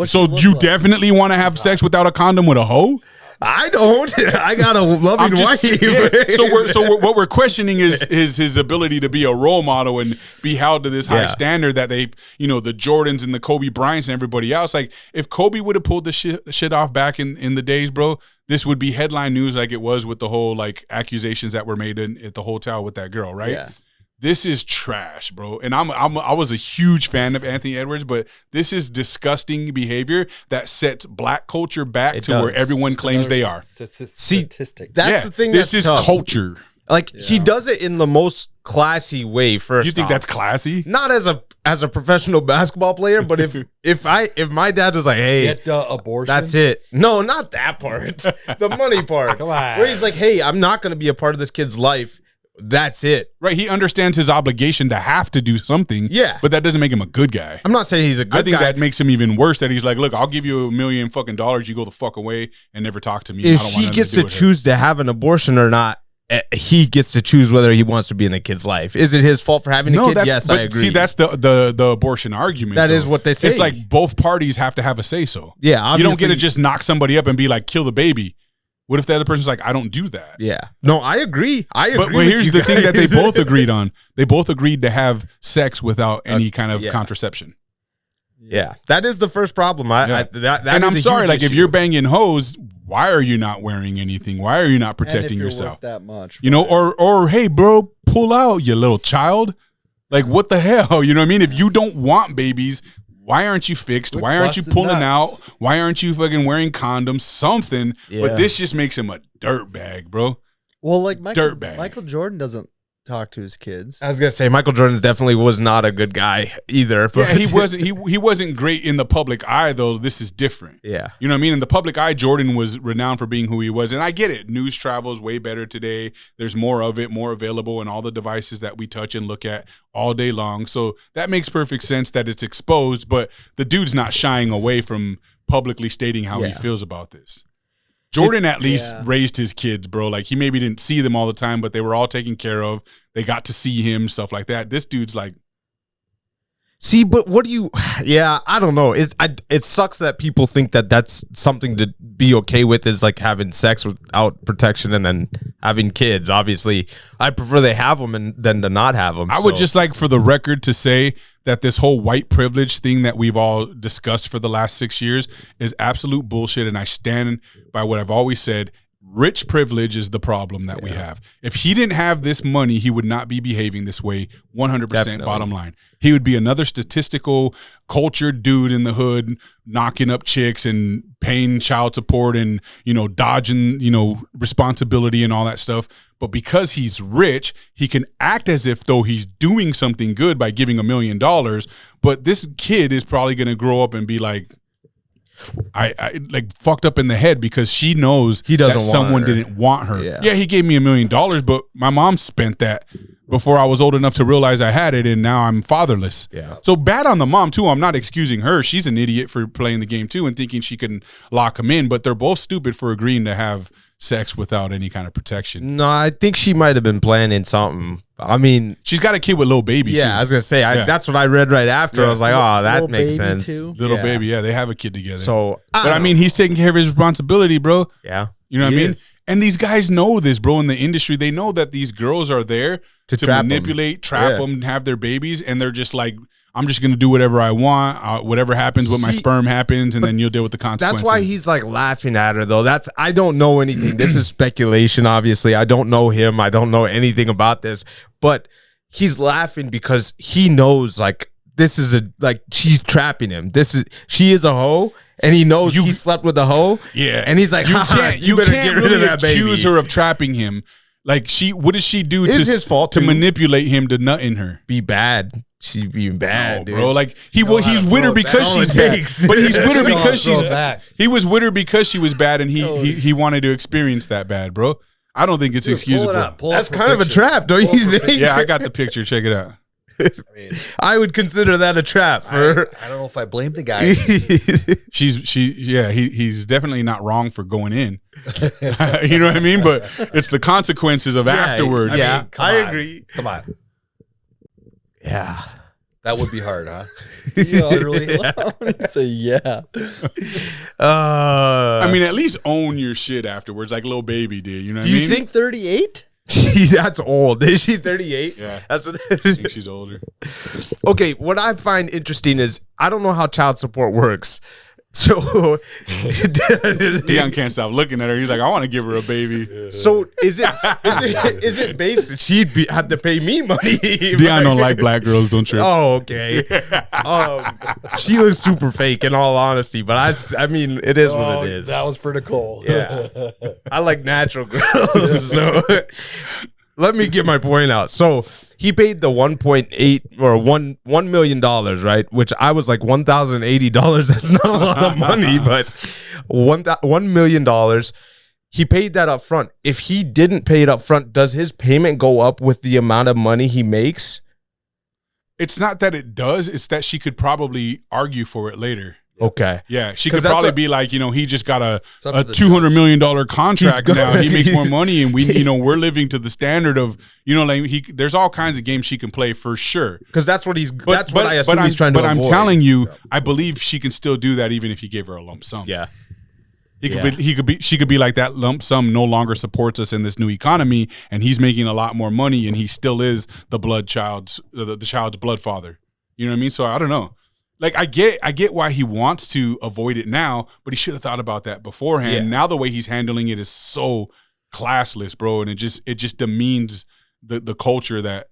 So you definitely want to have sex without a condom with a hoe? I don't. I got a loving wife. So what we're questioning is his ability to be a role model and be held to this high standard that they, the Jordans and the Kobe Bryants and everybody else. Like if Kobe would have pulled the shit off back in the days, bro, this would be headline news like it was with the whole like accusations that were made at the hotel with that girl, right? Yeah. This is trash, bro. And I was a huge fan of Anthony Edwards, but this is disgusting behavior that sets black culture back to where everyone claims they are. Statistic. That's the thing. This is tough. Culture. Like he does it in the most classy way. First, you think that's classy? Not as a professional basketball player, but if my dad was like, "Hey, get abortion," that's it. No, not that part. The money part. Come on. Where he's like, "Hey, I'm not going to be a part of this kid's life. That's it. Right. He understands his obligation to have to do something. Yeah. But that doesn't make him a good guy. I'm not saying he's a good guy. I think that makes him even worse, that he's like, look, I'll give you $1 million fucking dollars. You go the fuck away and never talk to me. If he gets to choose to have an abortion or not, he gets to choose whether he wants to be in the kid's life. Is it his fault for having a kid? Yes, I agree. See, that's the abortion argument. That is what they say. It's like both parties have to have a say-so. Yeah, obviously. You don't get to just knock somebody up and be like, kill the baby. What if the other person's like, I don't do that? Yeah. No, I agree. But here's the thing that they both agreed on. They both agreed to have sex without any kind of contraception. Yeah. That is the first problem. And I'm sorry, like if you're banging hoes, why are you not wearing anything? Why are you not protecting yourself? That much, you know, or hey, bro, pull out, you little child. Like, what the hell? You know what I mean? If you don't want babies, why aren't you fixed? Why aren't you pulling out? Why aren't you fucking wearing condoms? Something. Yeah. But this just makes him a dirtbag, bro. Well, like Michael Jordan doesn't talk to his kids. I was gonna say Michael Jordan definitely was not a good guy either. But yeah, he wasn't great in the public eye, though. This is different. Yeah. You know what I mean? In the public eye, Jordan was renowned for being who he was. And I get it. News travels way better today. There's more of it, more available in all the devices that we touch and look at all day long. So that makes perfect sense that it's exposed, but the dude's not shying away from publicly stating how he feels about this. Jordan at least raised his kids, bro. Like, he maybe didn't see them all the time, but they were all taken care of. They got to see him, stuff like that. This dude's like, see, but what do you? Yeah, I don't know. It sucks that people think that that's something to be okay with, is like having sex without protection and then having kids. Obviously, I prefer they have them than to not have them. I would just like for the record to say that this whole white privilege thing that we've all discussed for the last 6 years is absolute bullshit, and I stand by what I've always said. Rich privilege is the problem that we have. If he didn't have this money, he would not be behaving this way. 100% Definitely. Bottom line. He would be another statistical, cultured dude in the hood, knocking up chicks and paying child support and, you know, dodging, you know, responsibility and all that stuff. But because he's rich, he can act as if though he's doing something good by giving $1 million. But this kid is probably going to grow up and be like, I like fucked up in the head because she knows he doesn't that someone didn't want her. Yeah, he gave me $1 million, but my mom spent that before I was old enough to realize I had it, and now I'm fatherless. Yeah. So bad on the mom too. I'm not excusing her. She's an idiot for playing the game too and thinking she can lock him in, but they're both stupid for agreeing to have sex without any kind of protection. No, I think she might have been planning something. I mean, she's got a kid with little baby. Yeah, too. I was gonna say that's what I read right after. I was like, oh, that makes sense. Little baby, they have a kid together. So, but I mean, he's taking care of his responsibility, bro. Yeah, you know what I mean. And these guys know this, bro. In the industry, they know that these girls are there to manipulate, trap them, have their babies, and they're just like, I'm just going to do whatever I want. Whatever happens with my sperm happens, and then you'll deal with the consequences. That's why he's like laughing at her, though. I don't know anything. This is speculation, obviously. I don't know him. I don't know anything about this. But he's laughing because he knows, like, this is she's trapping him. She is a hoe, and he knows he slept with a hoe. Yeah. And he's like, you better get rid of that baby. Accuse her of trapping him. Like, what does she do his fault to manipulate him to nut in her? Be bad. She's being bad, dude. Bro. Like he's with her because she's bad. But he's with her because she's bad. He was with her because she was bad, and he wanted to experience that bad, bro. I don't think it's excusable. That's kind of a trap, don't you think? Yeah, I got the picture. Check it out. I would consider that a trap. I don't know if I blame the guy. He's definitely not wrong for going in. You know what I mean? But it's the consequences of afterwards. Yeah, I agree. Come on. Yeah. That would be hard, huh? Literally. Yeah. I mean, at least own your shit afterwards, like little baby did. You know what I mean? Do you think 38? That's old. Is she 38? Yeah. That's what I think she's older. Okay, what I find interesting is I don't know how child support works. So Dion can't stop looking at her. He's like, I want to give her a baby. So is it based? She'd have to pay me money. Dion don't like black girls. Don't trip. Oh, okay. She looks super fake, in all honesty. But I mean, it is what it is. That was for Nicole. Yeah, I like natural girls. So let me get my point out. So he paid the 1.8 or $1 million, right? Which I was like $1,080. That's not a lot of money, but $1 million he paid that up front. If he didn't pay it up front, does his payment go up with the amount of money he makes? It's not that it does. It's that she could probably argue for it later. Okay. Yeah, she could probably be like, he just got a $200 million contract He's now. good. He makes more money, and we're living to the standard of, there's all kinds of games she can play for sure. Because that's what he's. That's what I assume he's trying to avoid. But I'm telling you, I believe she can still do that even if he gave her a lump sum. Yeah. She could be like, that lump sum no longer supports us in this new economy, and he's making a lot more money, and he still is the child's blood father. You know what I mean? So I don't know. Like, I get why he wants to avoid it now, but he should have thought about that beforehand. Yeah. Now the way he's handling it is so classless, bro, and it just demeans the culture that,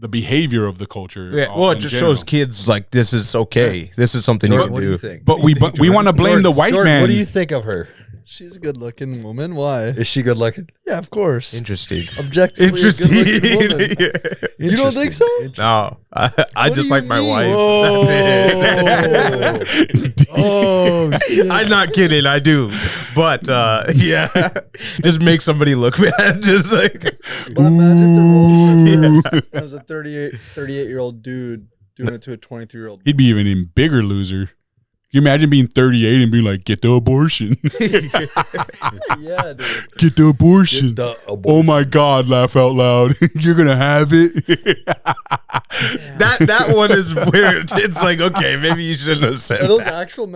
the behavior of the culture. Yeah, well, it just shows kids like, this is okay. This is something Jordan, you what can do you do. think? But we want to blame the white Jordan, man. what do you think of her? She's a good-looking woman. Why? Is she good looking? Yeah, of course. Interesting. Objectively, Interesting. a good-looking woman. You don't think so? No, I just do like you my mean? wife. Whoa. That's it. Oh, shit. I'm not kidding. I do, but yeah, just make somebody look bad. Just like, But imagine if the role that was a 38-year-old dude doing it to a 23-year-old. He'd be even a bigger loser. Can you imagine being 38 and being like, get the abortion? Yeah, dude. Get the abortion. Oh my God, laugh out loud. You're going to have it. that one is weird. It's like, okay, maybe you shouldn't have said Are those that. actual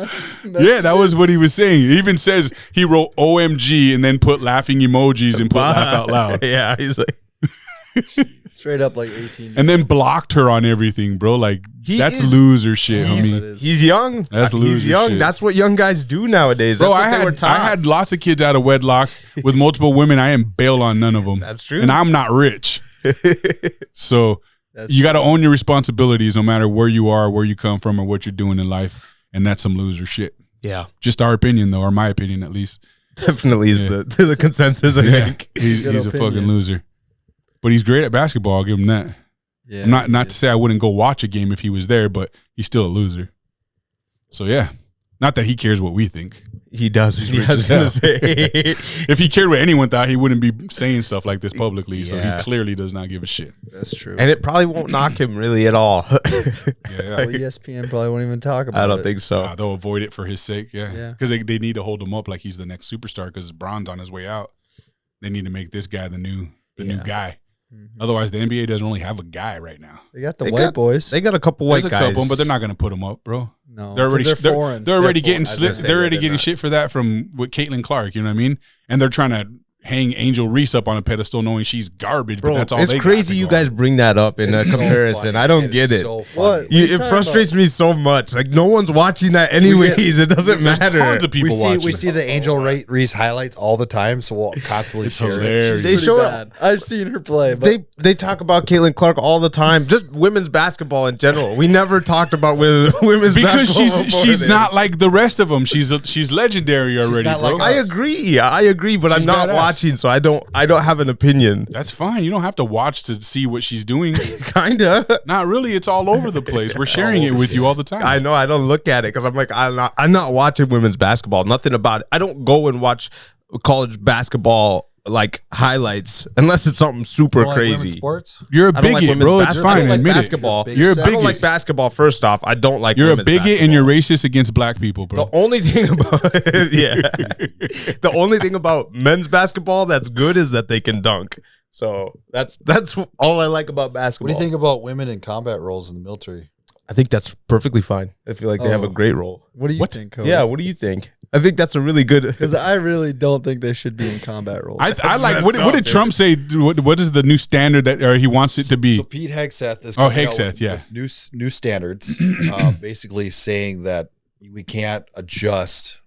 Yeah, that was what he was saying. He even says he wrote OMG and then put laughing emojis and put laugh out loud. Yeah, he's like, straight up like 18. And then blocked her on everything, bro. Like, that's is- loser shit, He's- homie. he's young. That's He's loser young. shit. That's what young guys do nowadays. Bro, That's what they were I taught. had lots of kids out of wedlock with multiple women. I ain't bail on none of them. That's true. And I'm not rich. So That's you got to own your responsibilities no matter where you are, where you come from, or what you're doing in life. And that's some loser shit. Yeah, Just our opinion, though, or my opinion at least. definitely is Yeah. the consensus. I think. He's Good a opinion. fucking loser. But he's great at basketball. I'll give him that. Yeah, Not to say I wouldn't go watch a game if he was there, but he's still a loser. So yeah, not that he cares what we think. He does. He's He rich was as gonna hell. say. If he cared what anyone thought, he wouldn't be saying stuff like this publicly. So Yeah. he clearly does not give a shit. That's true. And it probably won't knock him really at all. Yeah, Well, ESPN probably won't even talk about it. I don't think so. they'll avoid it for his sake. Yeah, Yeah. because they need to hold him up like he's the next superstar because Bron's on his way out. They need to make this guy the new guy. Otherwise, the NBA doesn't really have a guy right now. They got the They white got- boys. They got a couple white There's a guys, couple, but they're not going to put him up, bro. no, They're already 'cause they're foreign. They're already They're getting foreign. I was gonna say they're already they're getting not. shit for that from with Caitlin Clark. You know what I mean? And they're trying to hang Angel Reese up on a pedestal, knowing she's garbage. Bro, but that's all. it's they got crazy to you go guys on. bring that up in a It's so comparison. funny. I don't It get is it. so What? funny. you It talking frustrates me so much. Like no one's watching that anyways. It doesn't There's matter. tons of people We watching. see the Angel Reese highlights all the time, so we'll constantly It's share it. hilarious. They Pretty show bad. I've seen her play, but They talk about Caitlin Clark all the time. Just women's basketball in general. We never talked about women's because basketball before she's this. not like the rest of them. She's legendary already, not bro. like I agree, but I'm She's not badass. watching, so I don't have an opinion. That's fine. You don't have to watch to see what she's doing. Kinda. Not really. It's all over the place. We're sharing it with you all the time. I know I don't look at it because I'm like I'm not watching women's basketball. Nothing about it. I don't go and watch college basketball like highlights unless it's something super You don't like women's crazy. sports? You're a I don't like bigot, women's bro. It's basketball. fine. I don't like Admit basketball. It. You're a I don't like bigot. basketball. First off, I don't like. You're a women's bigot and you're basketball. racist against black people, bro. The only thing about the only thing about men's basketball that's good is that they can dunk. So that's all I like about What basketball. do you think about women in combat roles in the military? I think that's perfectly fine. I feel like they have a Oh. great role. what do you What? think, Cody? Yeah, what do you think? I think that's a really good. Because I really don't think they should be in combat roles. I like messed what up, did dude. Trump say? What is the new standard that or he wants it to be? So Pete Hegseth is Oh, coming out Hegseth, with, yeah. with new standards, basically saying that we can't adjust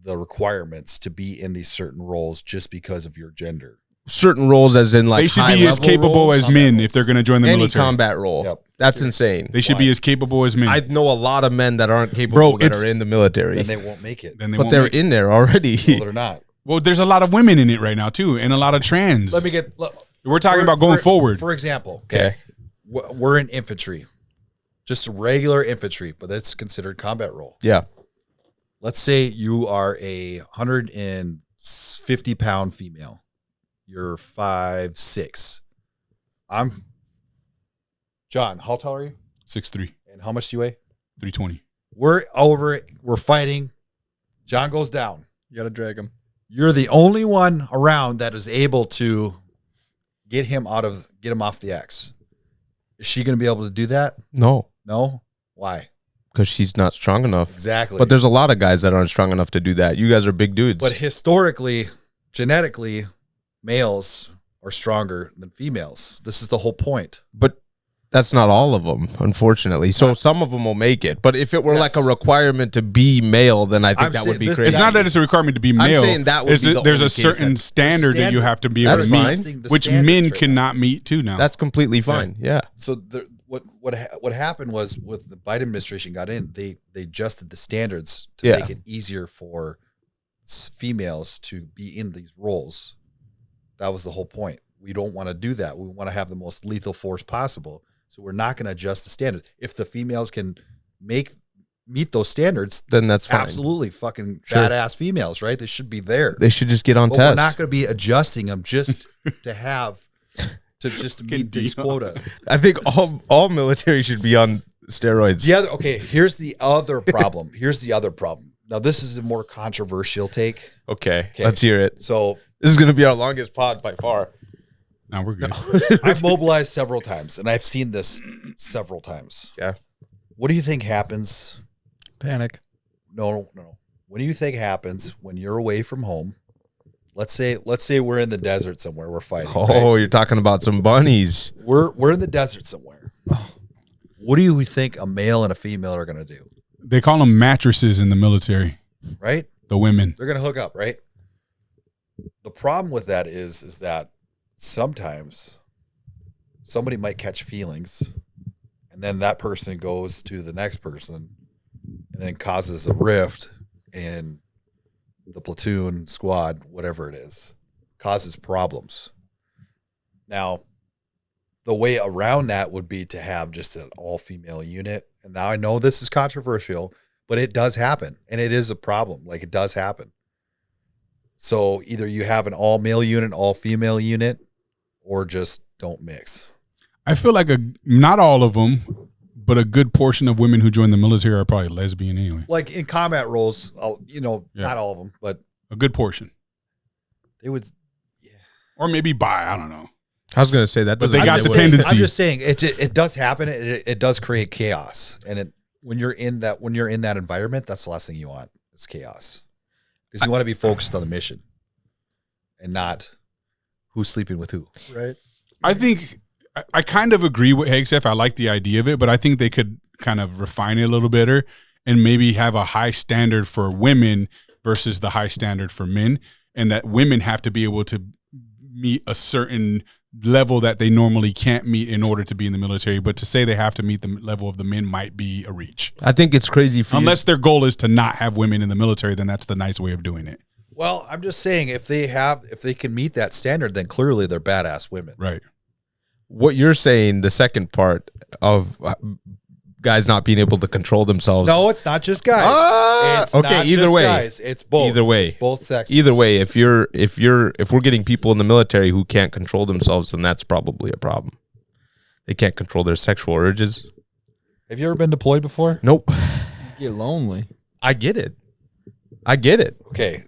the requirements to be in these certain roles just because of your gender. Certain roles, as in like They should be as high-level capable roles, as men if they're going to join the any military. combat role. Yep. That's insane. They should be as capable as men. I know a lot of men that aren't capable Bro, that it's- are in the military, Then they won't make it. Then they but won't they're make it. in there already. No, they're not. Well, there's a lot of women in it right now too, and a lot of trans. Let me get. Look, We're talking about going forward. For example, Okay. we're in infantry, just regular infantry, but that's considered combat role. Yeah. Let's say you are a 160 50-pound female. You're 5'6". I'm John. How tall are you? 6'3", And how much do you weigh? 320. We're over it. We're fighting. John goes down. You got to drag him. You're the only one around that is able to get him off the X. Is she going to be able to do that? No. No? Why? Because she's not strong enough. Exactly. But there's a lot of guys that aren't strong enough to do that. You guys are big dudes. But historically, genetically, males are stronger than females. This is the whole point. But that's not all of them, unfortunately. So some of them will make it. But if it were like a requirement to be male, then I think that would be crazy. It's not that it's a requirement to be male. I'm saying that would be there's a certain standard that you have to be able to meet, which men cannot meet too now. That's completely fine. Yeah. So what happened was with the Biden administration got in, they adjusted the standards to make it easier for females to be in these roles. That was the whole point. We don't want to do that. We want to have the most lethal force possible. So we're not going to adjust the standards. If the females can meet those standards, then that's fine. Absolutely fucking badass females, right? They should be there. They should just get on but test. We're not going to be adjusting them just to meet these quotas. I think all military should be on steroids. Here's the other problem. Now this is a more controversial take. Okay. Let's hear it. So this is going to be our longest pod by far. No, we're good. I've mobilized several times, and I've seen this several times. Yeah. What do you think happens? Panic. No. What do you think happens when you're away from home? Let's say we're in the desert somewhere. We're fighting. Oh, right? You're talking about some bunnies. We're in the desert somewhere. What do you think a male and a female are going to do? They call them mattresses in the military. Right? The women. They're going to hook up, right? The problem with that is that sometimes somebody might catch feelings, and then that person goes to the next person and then causes a rift in the platoon, squad, whatever it is, causes problems. Now, the way around that would be to have just an all-female unit. And now I know this is controversial, but it does happen, and it is a problem. Like, it does happen. So either you have an all-male unit, all-female unit, or just don't mix. I feel like not all of them, but a good portion of women who join the military are probably lesbian anyway. Like in combat roles, not all of them, but a good portion. They would, or maybe bi. I don't know. I was going to say that, but they got the tendency. I'm just saying it does happen. It does create chaos, and when you're in that environment, that's the last thing you want is chaos, because you want to be focused on the mission, and not who's sleeping with who. Right. I think I kind of agree with Hegseth. I like the idea of it, but I think they could kind of refine it a little better and maybe have a high standard for women versus the high standard for men, and that women have to be able to meet a certain level that they normally can't meet in order to be in the military. But to say they have to meet the level of the men might be a reach. I think it's crazy for unless their goal is to not have women in the military, then that's the nice way of doing it. Well, I'm just saying if they can meet that standard, then clearly they're badass women. Right. What you're saying, the second part of guys not being able to control themselves. No, it's not just guys. It's okay, not either just way. Guys. It's both. Either way. It's both sexes. Either way, if we're getting people in the military who can't control themselves, then that's probably a problem. They can't control their sexual urges. Have you ever been deployed before? Nope. You get lonely. I get it. Okay.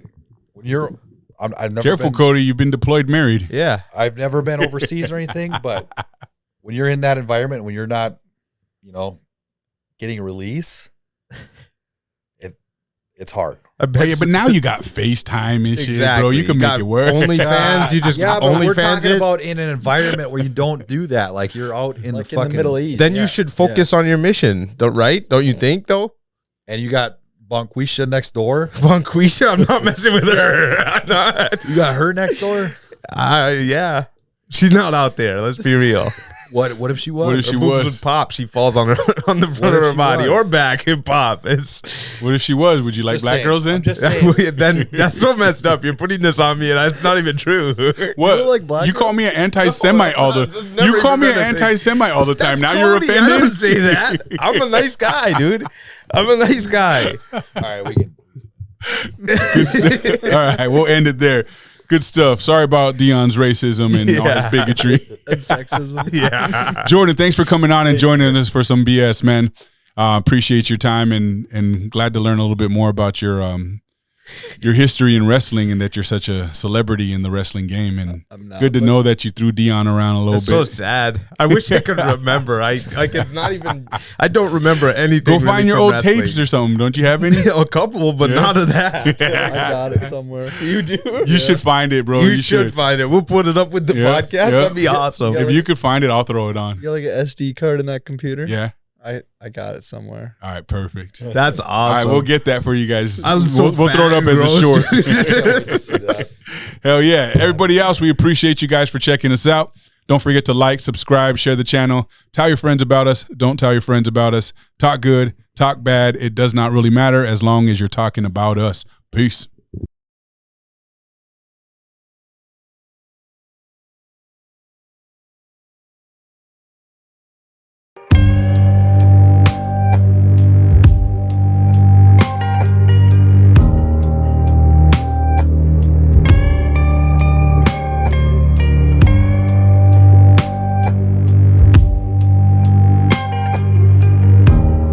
When you're I've never Careful, Cody. You've been deployed married. Yeah. I've never been overseas or anything, but when you're in that environment, when you're not, getting a release, it's hard. But now you got FaceTime and shit, bro. You can make it work. OnlyFans, you just but OnlyFans we're talking about in an environment where you don't do that. Like you're out in like the fucking Middle East. Then you should focus on your mission, right? Don't you think, though? And you got Bonquisha next door. Bonquisha? I'm not messing with her. I'm not. You got her next door? Yeah. She's not out there. Let's be real. What if she was? What if she Her boobs was? would pop. She falls on the front of her body or back and pop. What if she was? Would you like black girls in? I'm just saying. Then that's so messed up. You're putting this on me, and it's not even true. What? You like black You call me an anti-Semite all the never You call even me an been a thing. anti-Semite all the time. Now That's you're Cody. offended? I don't say that. I'm a nice guy, dude. I'm a nice guy. All right, we can. Good stuff. All right, we'll end it there. Good stuff. Sorry about Dion's racism and all his bigotry and sexism. Yeah. Jordan, thanks for coming on and joining us for some BS, man. Appreciate your time and glad to learn a little bit more about your history in wrestling and that you're such a celebrity in the wrestling game. And good to know that you threw Dion around a little bit. So sad. I wish I could remember. It's not even. I don't remember anything. Go find your old tapes or something. Don't you have any? A couple, but not of that. I got it somewhere. You do. You should find it, bro. You should find it. We'll put it up with the podcast. That'd be awesome. If you could find it, I'll throw it on. You got like an SD card in that computer? Yeah. I got it somewhere. All right, perfect. That's awesome. All right, we'll get that for you guys. We'll throw it up as a short. Hell yeah. Everybody else, we appreciate you guys for checking us out. Don't forget to like, subscribe, share the channel. Tell your friends about us. Don't tell your friends about us. Talk good, talk bad. It does not really matter as long as you're talking about us. Peace.